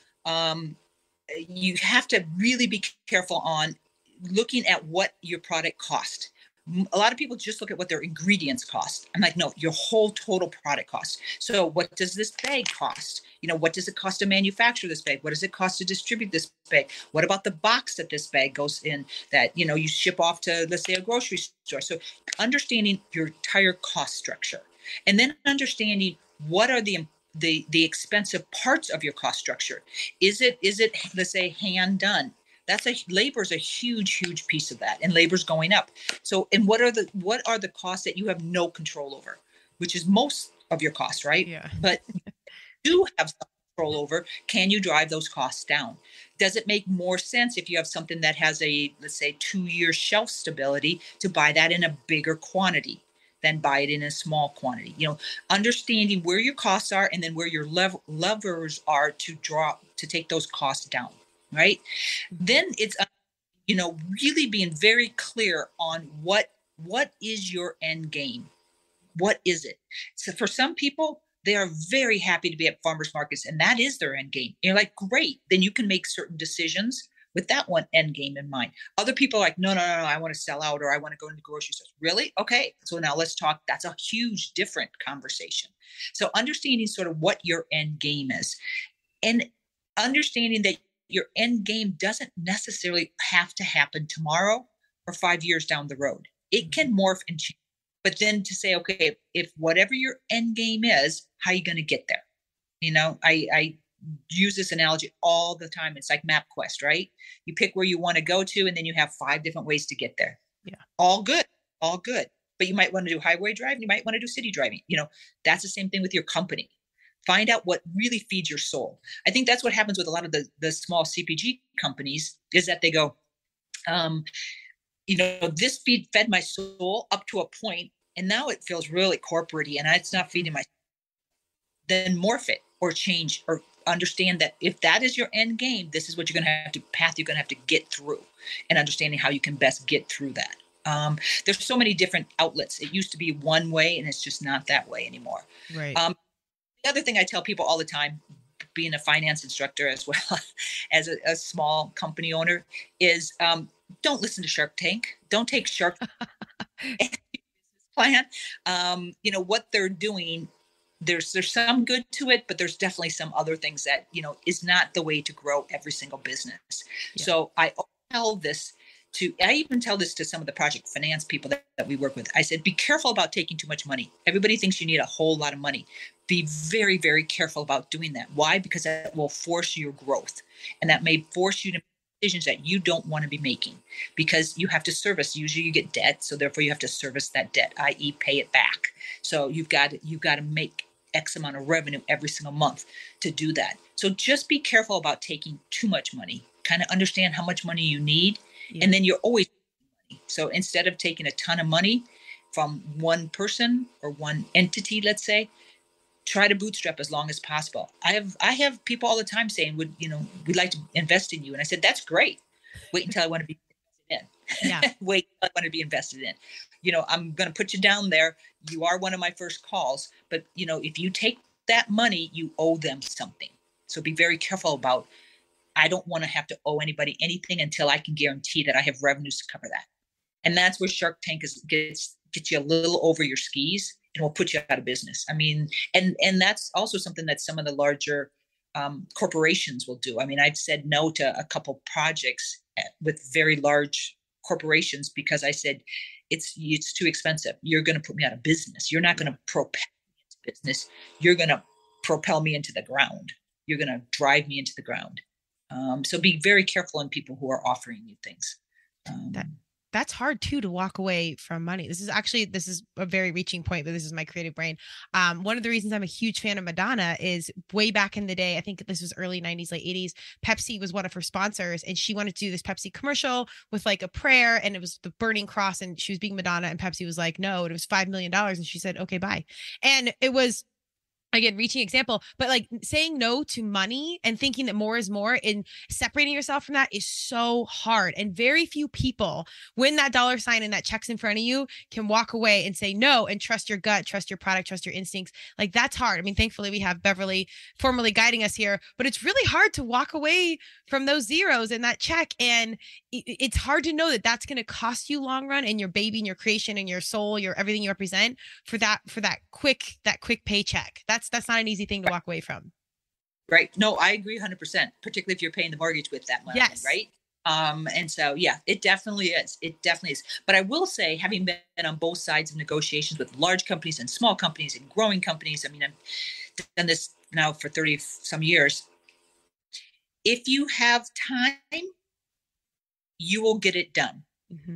you have to really be careful on looking at what your product cost. A lot of people just look at what their ingredients cost. I'm like, no, your whole total product cost. So what does this bag cost? What does it cost to manufacture this bag? What does it cost to distribute this bag? What about the box that this bag goes in that, you ship off to, let's say, a grocery store? So understanding your entire cost structure and then understanding what are the expensive parts of your cost structure. Is it, let's say, hand done? Labor is a huge piece of that, and labor's going up. So, and what are the costs that you have no control over, which is most of your costs, right? Yeah. But do have some control over, can you drive those costs down? Does it make more sense if you have something that has let's say 2-year shelf stability to buy that in a bigger quantity than buy it in a small quantity? Understanding where your costs are and then where your levers are to take those costs down. Right. Then it's, really being very clear on what is your end game? What is it? So for some people, they are very happy to be at farmers markets and that is their end game. You're like, great. Then you can make certain decisions with that one end game in mind. Other people are like, no, I want to sell out or I want to go into grocery stores. Really? Okay. So now let's talk. That's a huge different conversation. So understanding sort of what your end game is and understanding that your end game doesn't necessarily have to happen tomorrow or 5 years down the road. It can morph and change. But then to say, okay, if whatever your end game is, how are you going to get there? I use this analogy all the time. It's like MapQuest, right? You pick where you want to go to, and then you have 5 different ways to get there. All good, all good. But you might want to do highway driving. You might want to do city driving. That's the same thing with your company. Find out what really feeds your soul. I think that's what happens with a lot of the small CPG companies is that they go, this fed my soul up to a point, and now it feels really corporate-y and it's not feeding my. Then morph it or change or understand that if that is your end game, this is what you're going to have to path you're going to have to get through, and understanding how you can best get through that. There's so many different outlets. It used to be one way, and it's just not that way anymore. Right. The other thing I tell people all the time, being a finance instructor as well as a small company owner, is don't listen to Shark Tank. Don't take Shark plan. What they're doing, there's some good to it, but there's definitely some other things that, is not the way to grow every single business. Yeah. So I even tell this to some of the project finance people that we work with. I said, be careful about taking too much money. Everybody thinks you need a whole lot of money. Be very, very careful about doing that. Why? Because that will force your growth, and that may force you to make decisions that you don't want to be making, because you have to service. Usually you get debt, so therefore you have to service that debt, i.e. pay it back. So you've got to make X amount of revenue every single month to do that. So just be careful about taking too much money. Kind of understand how much money you need. Yeah. And then you're always money. So instead of taking a ton of money from one person or one entity, let's say, try to bootstrap as long as possible. I have people all the time saying, we'd like to invest in you. And I said, that's great. Wait until I want to be invested in. Yeah. Wait until I want to be invested in. I'm going to put you down there. You are one of my first calls, but if you take that money, you owe them something. So be very careful about, I don't want to have to owe anybody anything until I can guarantee that I have revenues to cover that. And that's where Shark Tank gets you a little over your skis and will put you out of business. I mean, and that's also something that some of the larger corporations will do. I mean, I've said no to a couple projects with very large corporations because I said, it's too expensive. You're going to put me out of business. You're not going to propel me into business. You're going to propel me into the ground. You're going to drive me into the ground. So be very careful on people who are offering you things. That's hard too, to walk away from money. This is a very reaching point, but this is my creative brain. One of the reasons I'm a huge fan of Madonna is way back in the day, I think this was early 90s, late 80s, Pepsi was one of her sponsors, and she wanted to do this Pepsi commercial with like a prayer, and it was the burning cross, and she was being Madonna, and Pepsi was like, no, and it was $5 million. And she said, okay, bye. And it was, again, reaching example, but like saying no to money and thinking that more is more and separating yourself from that is so hard. And very few people, when that dollar sign and that check's in front of you, can walk away and say no and trust your gut, trust your product, trust your instincts. Like, that's hard. I mean, thankfully we have Beverly formally guiding us here, but it's really hard to walk away from those zeros and that check. And it's hard to know that that's going to cost you long run, and your baby and your creation and your soul, your everything you represent, for that quick paycheck. That's not an easy thing to walk away from. Right. No, I agree 100%, particularly if you're paying the mortgage with that money. Yes. Right. And so, yeah, it definitely is. It definitely is. But I will say, having been on both sides of negotiations with large companies and small companies and growing companies, I mean, I've done this now for 30 some years. If you have time, you will get it done. Mm-hmm.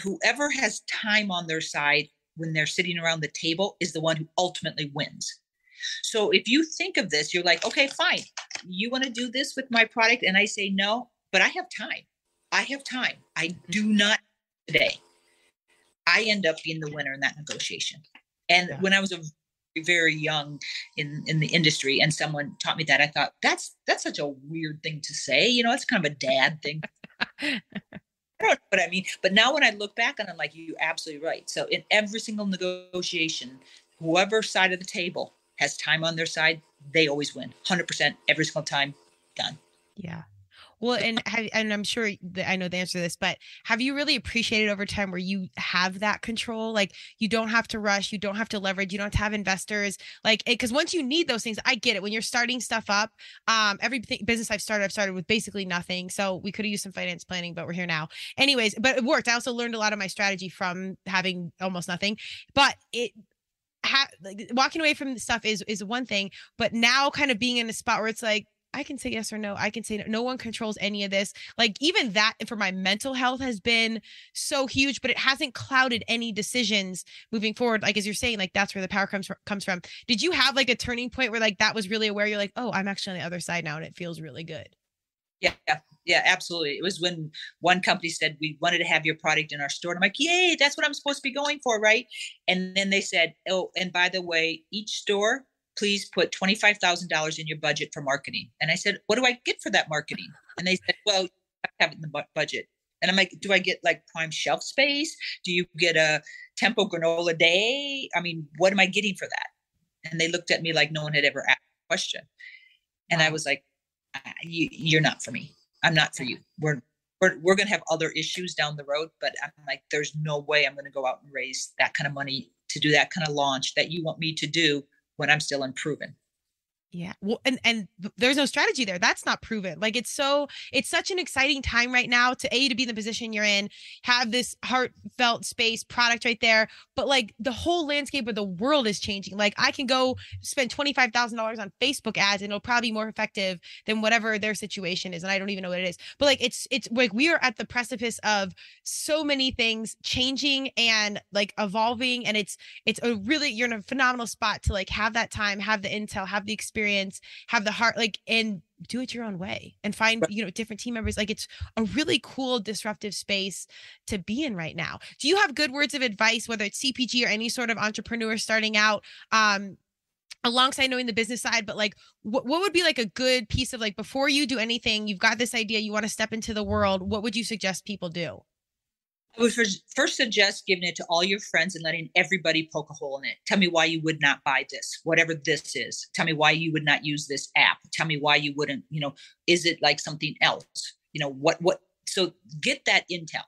Whoever has time on their side when they're sitting around the table is the one who ultimately wins. So if you think of this, you're like, okay, fine. You want to do this with my product? And I say, no, but I have time. I do not today. I end up being the winner in that negotiation. And when I was very young in the industry and someone taught me that, I thought that's such a weird thing to say. It's kind of a dad thing. I don't know what I mean. But now when I look back on it, I'm like, you're absolutely right. So in every single negotiation, whoever side of the table has time on their side, they always win. 100% every single time. Done. Yeah. Well, and I'm sure that I know the answer to this, but have you really appreciated over time where you have that control? Like, you don't have to rush, you don't have to leverage, you don't have to have investors. Like, because once you need those things, I get it. When you're starting stuff up, every business I've started with basically nothing. So we could have used some finance planning, but we're here now. Anyways, but it worked. I also learned a lot of my strategy from having almost nothing, but walking away from stuff is one thing, but now kind of being in a spot where it's like, I can say yes or no. I can say no. No one controls any of this. Like even that for my mental health has been so huge, but it hasn't clouded any decisions moving forward. Like, as you're saying, like that's where the power comes from. Did you have like a turning point where like that was really aware? You're like, oh, I'm actually on the other side now and it feels really good. Yeah, absolutely. It was when one company said, we wanted to have your product in our store. And I'm like, yay, that's what I'm supposed to be going for, right? And then they said, oh, and by the way, each store, please put $25,000 in your budget for marketing. And I said, what do I get for that marketing? And they said, well, you have it in the budget. And I'm like, do I get like prime shelf space? Do you get a Tempo Granola day? I mean, what am I getting for that? And they looked at me like no one had ever asked a question. And I was like, you're not for me. I'm not for you. We're going to have other issues down the road, but I'm like, there's no way I'm going to go out and raise that kind of money to do that kind of launch that you want me to do when I'm still unproven. Yeah. Well, and there's no strategy there. That's not proven. Like it's such an exciting time right now to be in the position you're in, have this heartfelt space product right there. But like the whole landscape of the world is changing. Like I can go spend $25,000 on Facebook ads and it'll probably be more effective than whatever their situation is. And I don't even know what it is, but like, it's like, we are at the precipice of so many things changing and like evolving. And it's you're in a phenomenal spot to like have that time, have the intel, have the experience, have the heart, like, and do it your own way and find, different team members. Like it's a really cool, disruptive space to be in right now. Do you have good words of advice, whether it's CPG or any sort of entrepreneur starting out, alongside knowing the business side, but like what would be like a good piece of like, before you do anything, you've got this idea, you want to step into the world, what would you suggest people do? I would first suggest giving it to all your friends and letting everybody poke a hole in it. Tell me why you would not buy this, whatever this is. Tell me why you would not use this app. Tell me why you wouldn't, is it like something else? So get that intel.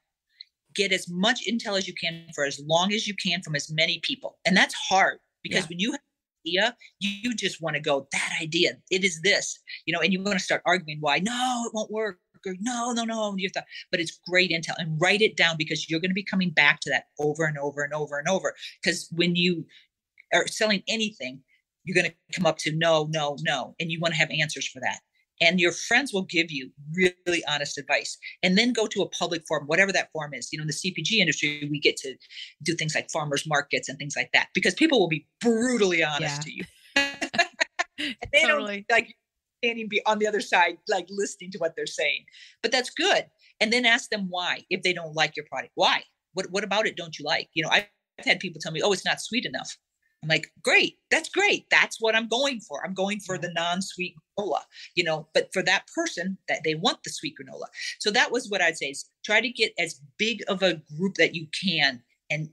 Get as much intel as you can for as long as you can from as many people. And that's hard because when you have an idea, you just want to go, that idea, it is this, and you want to start arguing why, no, it won't work. Or, no, but it's great intel, and write it down because you're going to be coming back to that over and over and over and over. Because when you are selling anything, you're going to come up to no, and you want to have answers for that. And your friends will give you really honest advice. And then go to a public forum, whatever that forum is. In the CPG industry, we get to do things like farmers markets and things like that because people will be brutally honest to you. And they don't like standing on the other side, like listening to what they're saying, but that's good. And then ask them why, if they don't like your product, why, what about it don't you like? I've had people tell me, oh, it's not sweet enough. I'm like, great. That's what I'm going for. I'm going for the non-sweet granola, but for that person that they want the sweet granola. So that was what I'd say is try to get as big of a group that you can and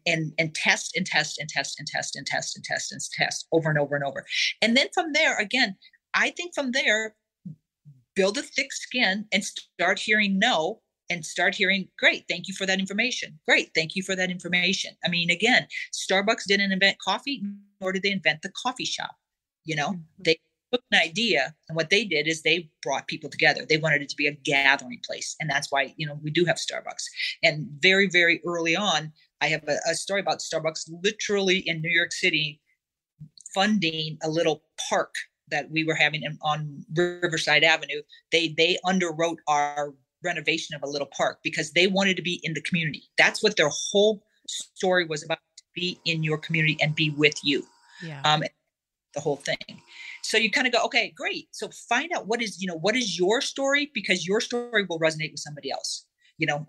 test and test and test and test and test and test and test over and over and over. And then from there, again, I think from there, build a thick skin and start hearing no and start hearing, great, thank you for that information. Great, thank you for that information. I mean, again, Starbucks didn't invent coffee, nor did they invent the coffee shop. They took an idea, and what they did is they brought people together. They wanted it to be a gathering place. And that's why, we do have Starbucks. And very, very early on, I have a story about Starbucks literally in New York City funding a little park that we were having on Riverside Avenue. They underwrote our renovation of a little park because they wanted to be in the community. That's what their whole story was about, to be in your community and be with you. The whole thing. So you kind of go, okay, great. So find out what is your story, because your story will resonate with somebody else.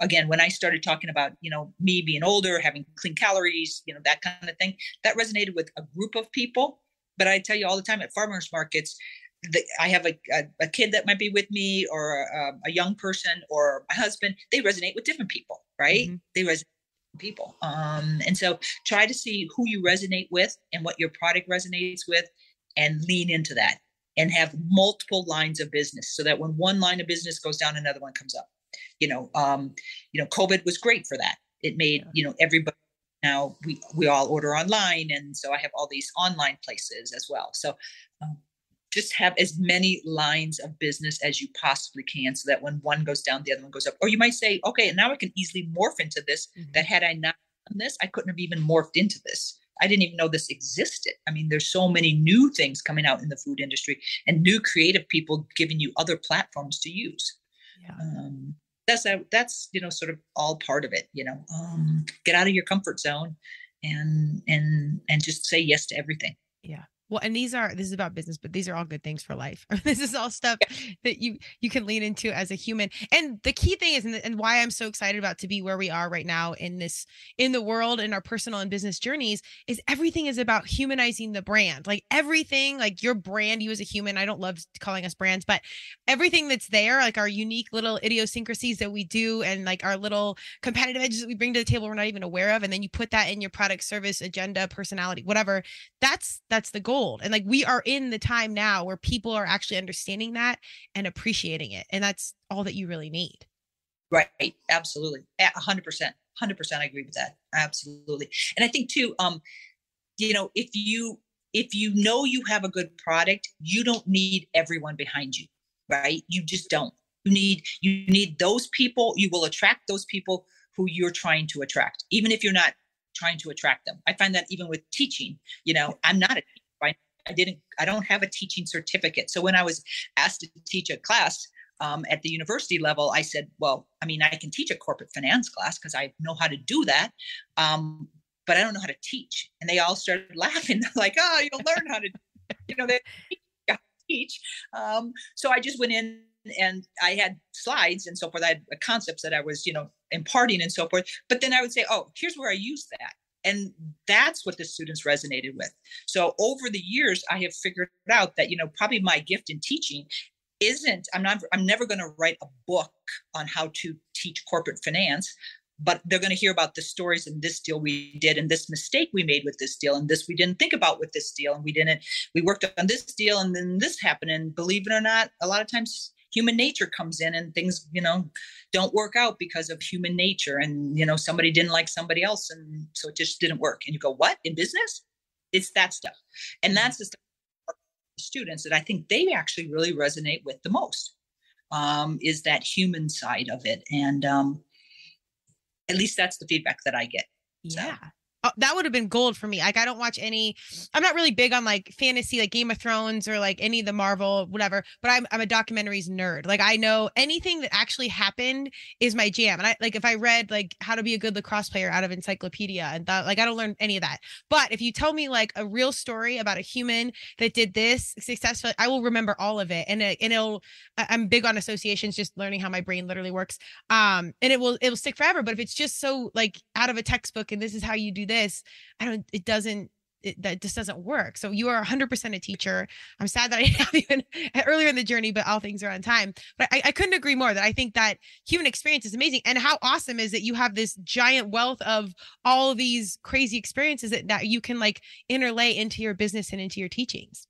Again, when I started talking about, me being older, having clean calories, that kind of thing, that resonated with a group of people. But I tell you all the time at farmers markets, I have a kid that might be with me, or a young person, or my husband. They resonate with different people, right? Mm-hmm. They resonate with people. And so try to see who you resonate with and what your product resonates with, and lean into that, and have multiple lines of business so that when one line of business goes down, another one comes up. COVID was great for that. It made, everybody. Now we all order online. And so I have all these online places as well. So just have as many lines of business as you possibly can, so that when one goes down, the other one goes up. Or you might say, okay, now I can easily morph into this, that had I not done this, I couldn't have even morphed into this. I didn't even know this existed. I mean, there's so many new things coming out in the food industry and new creative people giving you other platforms to use. Yeah. That's, sort of all part of it, get out of your comfort zone and just say yes to everything. Yeah. Well, and this is about business, but these are all good things for life. This is all stuff that you can lean into as a human. And the key thing is, and why I'm so excited about to be where we are right now in the world, in our personal and business journeys, is everything is about humanizing the brand. Like everything, like your brand, you as a human, I don't love calling us brands, but everything that's there, like our unique little idiosyncrasies that we do, and like our little competitive edges that we bring to the table we're not even aware of. And then you put that in your product, service, agenda, personality, whatever. That's the goal. And like we are in the time now where people are actually understanding that and appreciating it. And that's all that you really need. Right. Absolutely. 100%. 100%. I agree with that. Absolutely. And I think too, if you know you have a good product, you don't need everyone behind you, right? You just don't. You need those people. You will attract those people who you're trying to attract, even if you're not trying to attract them. I find that even with teaching, I'm not a teacher. I don't have a teaching certificate. So when I was asked to teach a class at the university level, I said, well, I mean, I can teach a corporate finance class because I know how to do that. But I don't know how to teach. And they all started laughing. They're like, oh, you'll learn how to, they teach. So I just went in and I had slides and so forth. I had concepts that I was, imparting and so forth. But then I would say, oh, here's where I use that. And that's what the students resonated with. So over the years, I have figured out that, probably my gift in teaching I'm never going to write a book on how to teach corporate finance, but they're going to hear about the stories in this deal we did and this mistake we made with this deal and this we didn't think about with this deal. And we worked on this deal and then this happened. And believe it or not, a lot of times human nature comes in and things, don't work out because of human nature. And, somebody didn't like somebody else. And so it just didn't work. And you go, what, in business? It's that stuff. And that's the stuff students that I think they actually really resonate with the most, is that human side of it. And at least that's the feedback that I get. Yeah. So. Oh, that would have been gold for me. Like, I don't watch I'm not really big on like fantasy, like Game of Thrones or like any of the Marvel, whatever, but I'm a documentaries nerd. Like I know anything that actually happened is my jam. And if I read like how to be a good lacrosse player out of encyclopedia and thought like, I don't learn any of that. But if you tell me like a real story about a human that did this successfully, I will remember all of it. And I'm big on associations, just learning how my brain literally works. And it will stick forever. But if it's just so like out of a textbook and this is how you do this, that just doesn't work. So you are 100% a teacher. I'm sad that I didn't have you earlier in the journey, but all things are on time. But I couldn't agree more that I think that human experience is amazing. And how awesome is that you have this giant wealth of all of these crazy experiences that you can like interlay into your business and into your teachings.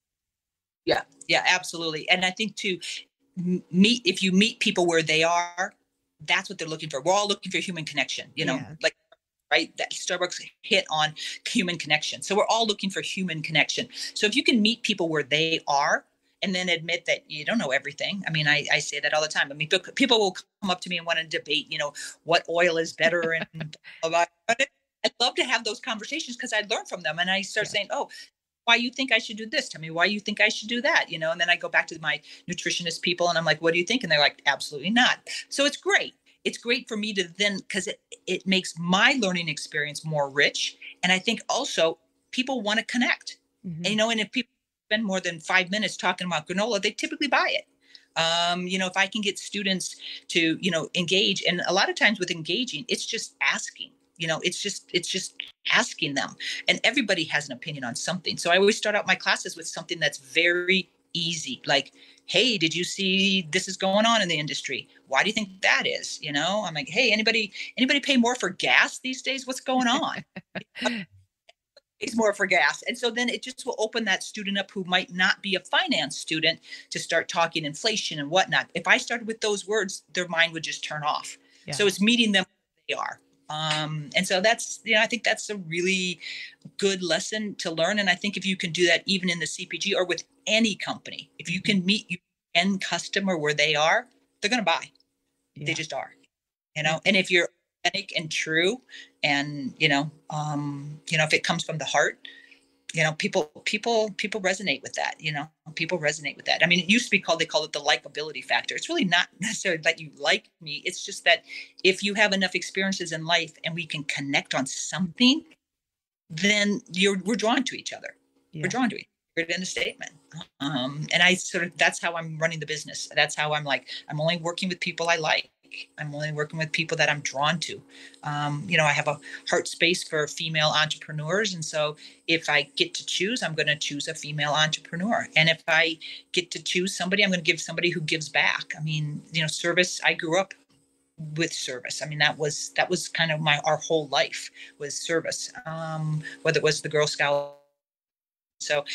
Yeah, absolutely. And I think too, if you meet people where they are, that's what they're looking for. We're all looking for human connection, right? That Starbucks hit on human connection. So we're all looking for human connection. So if you can meet people where they are and then admit that you don't know everything. I mean, I say that all the time. I mean, people will come up to me and want to debate, what oil is better. And I'd love to have those conversations because I learn from them. And I start saying, oh, why you think I should do this? Tell me why you think I should do that, And then I go back to my nutritionist people and I'm like, what do you think? And they're like, absolutely not. So it's great. It's great for me to then, because it makes my learning experience more rich. And I think also people want to connect, and, and if people spend more than 5 minutes talking about granola, they typically buy it. If I can get students to, engage, and a lot of times with engaging, it's just asking, it's just asking them, and everybody has an opinion on something. So I always start out my classes with something that's very easy, like, hey, did you see this is going on in the industry? Why do you think that is? I'm like, hey, anybody pay more for gas these days? What's going on? Pays more for gas. And so then it just will open that student up who might not be a finance student to start talking inflation and whatnot. If I started with those words, their mind would just turn off. Yeah. So it's meeting them where they are. And so that's, I think that's a really good lesson to learn. And I think if you can do that, even in the CPG or with any company, if you can meet your end customer where they are, they're going to buy. Yeah. They just are, and if you're authentic and true, and if it comes from the heart, people resonate with that. People resonate with that. I mean, it used to be they call it the likability factor. It's really not necessarily that you like me. It's just that if you have enough experiences in life and we can connect on something, then we're drawn to each other. Yeah. We're drawn to each other. In a statement. And that's how I'm running the business. That's how I'm only working with people I like. I'm only working with people that I'm drawn to. I have a heart space for female entrepreneurs. And so if I get to choose, I'm going to choose a female entrepreneur. And if I get to choose somebody, I'm going to give somebody who gives back. I mean, service, I grew up with service. I mean, that was kind of our whole life was service. Whether it was the Girl Scout. So,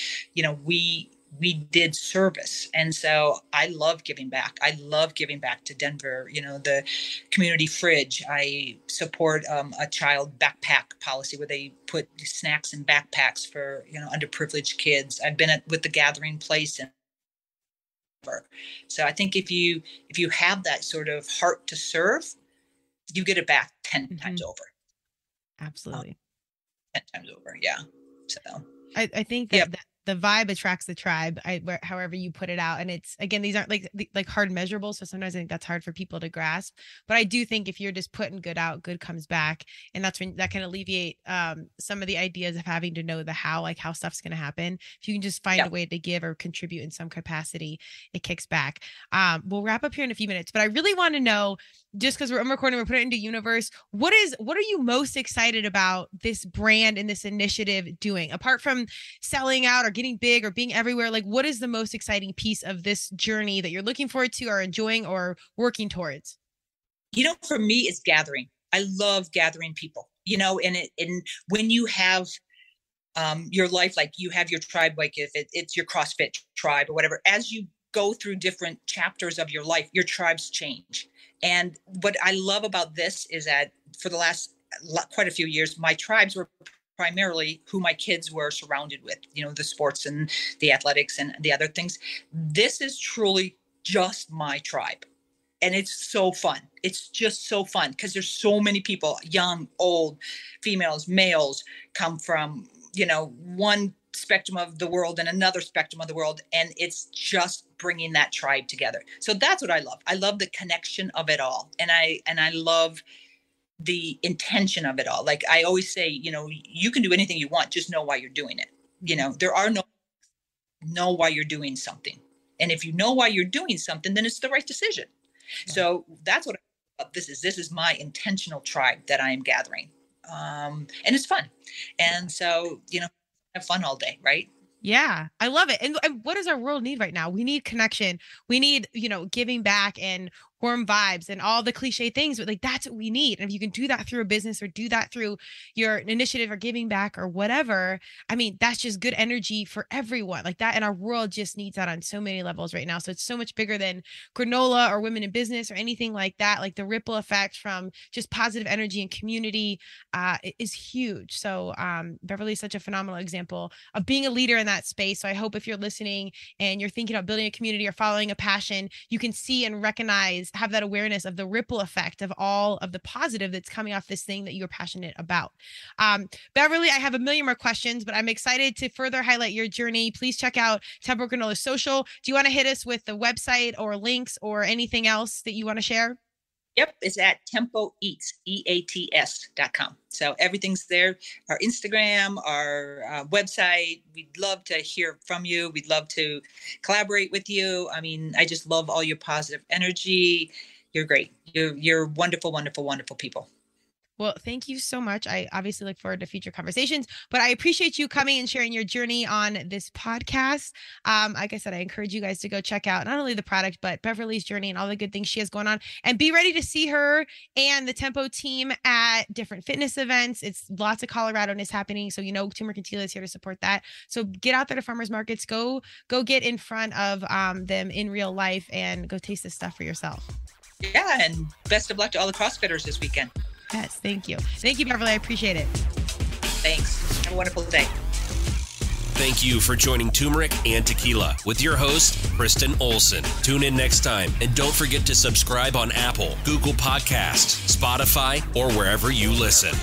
we did service. And so I love giving back. I love giving back to Denver, the community fridge. I support a child backpack policy where they put snacks in backpacks for, underprivileged kids. I've been with the Gathering Place. So I think if you have that sort of heart to serve, you get it back 10 times over. Absolutely. 10 times over. Yeah. So. I think that the vibe attracts the tribe, however you put it out. And it's, again, these aren't like hard measurables. So sometimes I think that's hard for people to grasp, but I do think if you're just putting good out, good comes back. And that's when that can alleviate some of the ideas of having to know the how stuff's going to happen. If you can just find a way to give or contribute in some capacity, it kicks back. We'll wrap up here in a few minutes, but I really want to know, just because I'm recording, we're putting it into universe. What are you most excited about this brand and this initiative doing, apart from selling out or getting big or being everywhere? Like, what is the most exciting piece of this journey that you're looking forward to or enjoying or working towards? For me, it's gathering. I love gathering people, and when you have your life, like you have your tribe, like if it's your CrossFit tribe or whatever, as you go through different chapters of your life, your tribes change. And what I love about this is that for the last quite a few years, my tribes were primarily who my kids were surrounded with, the sports and the athletics and the other things. This is truly just my tribe. And it's so fun. It's just so fun because there's so many people, young, old, females, males, come from, one spectrum of the world and another spectrum of the world. And it's just bringing that tribe together. So that's what I love. I love the connection of it all. And I love the intention of it all. Like I always say, you can do anything you want, just know why you're doing it. There are know why you're doing something. And if you know why you're doing something, then it's the right decision. Yeah. So that's what this is my intentional tribe that I am gathering. And it's fun. And so, have fun all day, right? Yeah, I love it. And what does our world need right now? We need connection. We need, giving back and warm vibes and all the cliche things, but that's what we need. And if you can do that through a business or do that through your initiative or giving back or whatever, I mean, that's just good energy for everyone like that. And our world just needs that on so many levels right now. So it's so much bigger than granola or women in business or anything like that. Like the ripple effect from just positive energy and community is huge. So Beverly is such a phenomenal example of being a leader in that space. So I hope if you're listening and you're thinking about building a community or following a passion, you can see and recognize, have that awareness of the ripple effect of all of the positive that's coming off this thing that you're passionate about. Beverly, I have a million more questions, but I'm excited to further highlight your journey. Please check out Tempo Granola social. Do you want to hit us with the website or links or anything else that you want to share? Yep, it's at tempoeats, EATS.com. So everything's there. Our Instagram, our website. We'd love to hear from you. We'd love to collaborate with you. I mean, I just love all your positive energy. You're great. You're wonderful, wonderful, wonderful people. Well, thank you so much. I obviously look forward to future conversations, but I appreciate you coming and sharing your journey on this podcast. Like I said, I encourage you guys to go check out not only the product, but Beverly's journey and all the good things she has going on, and be ready to see her and the Tempo team at different fitness events. It's lots of Colorado-ness happening. So, Turmeric and Tequila is here to support that. So get out there to farmers markets, go get in front of them in real life and go taste this stuff for yourself. Yeah. And best of luck to all the CrossFitters this weekend. Yes, thank you. Thank you, Beverly. I appreciate it. Thanks. Have a wonderful day. Thank you for joining Turmeric and Tequila with your host, Kristen Olson. Tune in next time, and don't forget to subscribe on Apple, Google Podcasts, Spotify, or wherever you listen.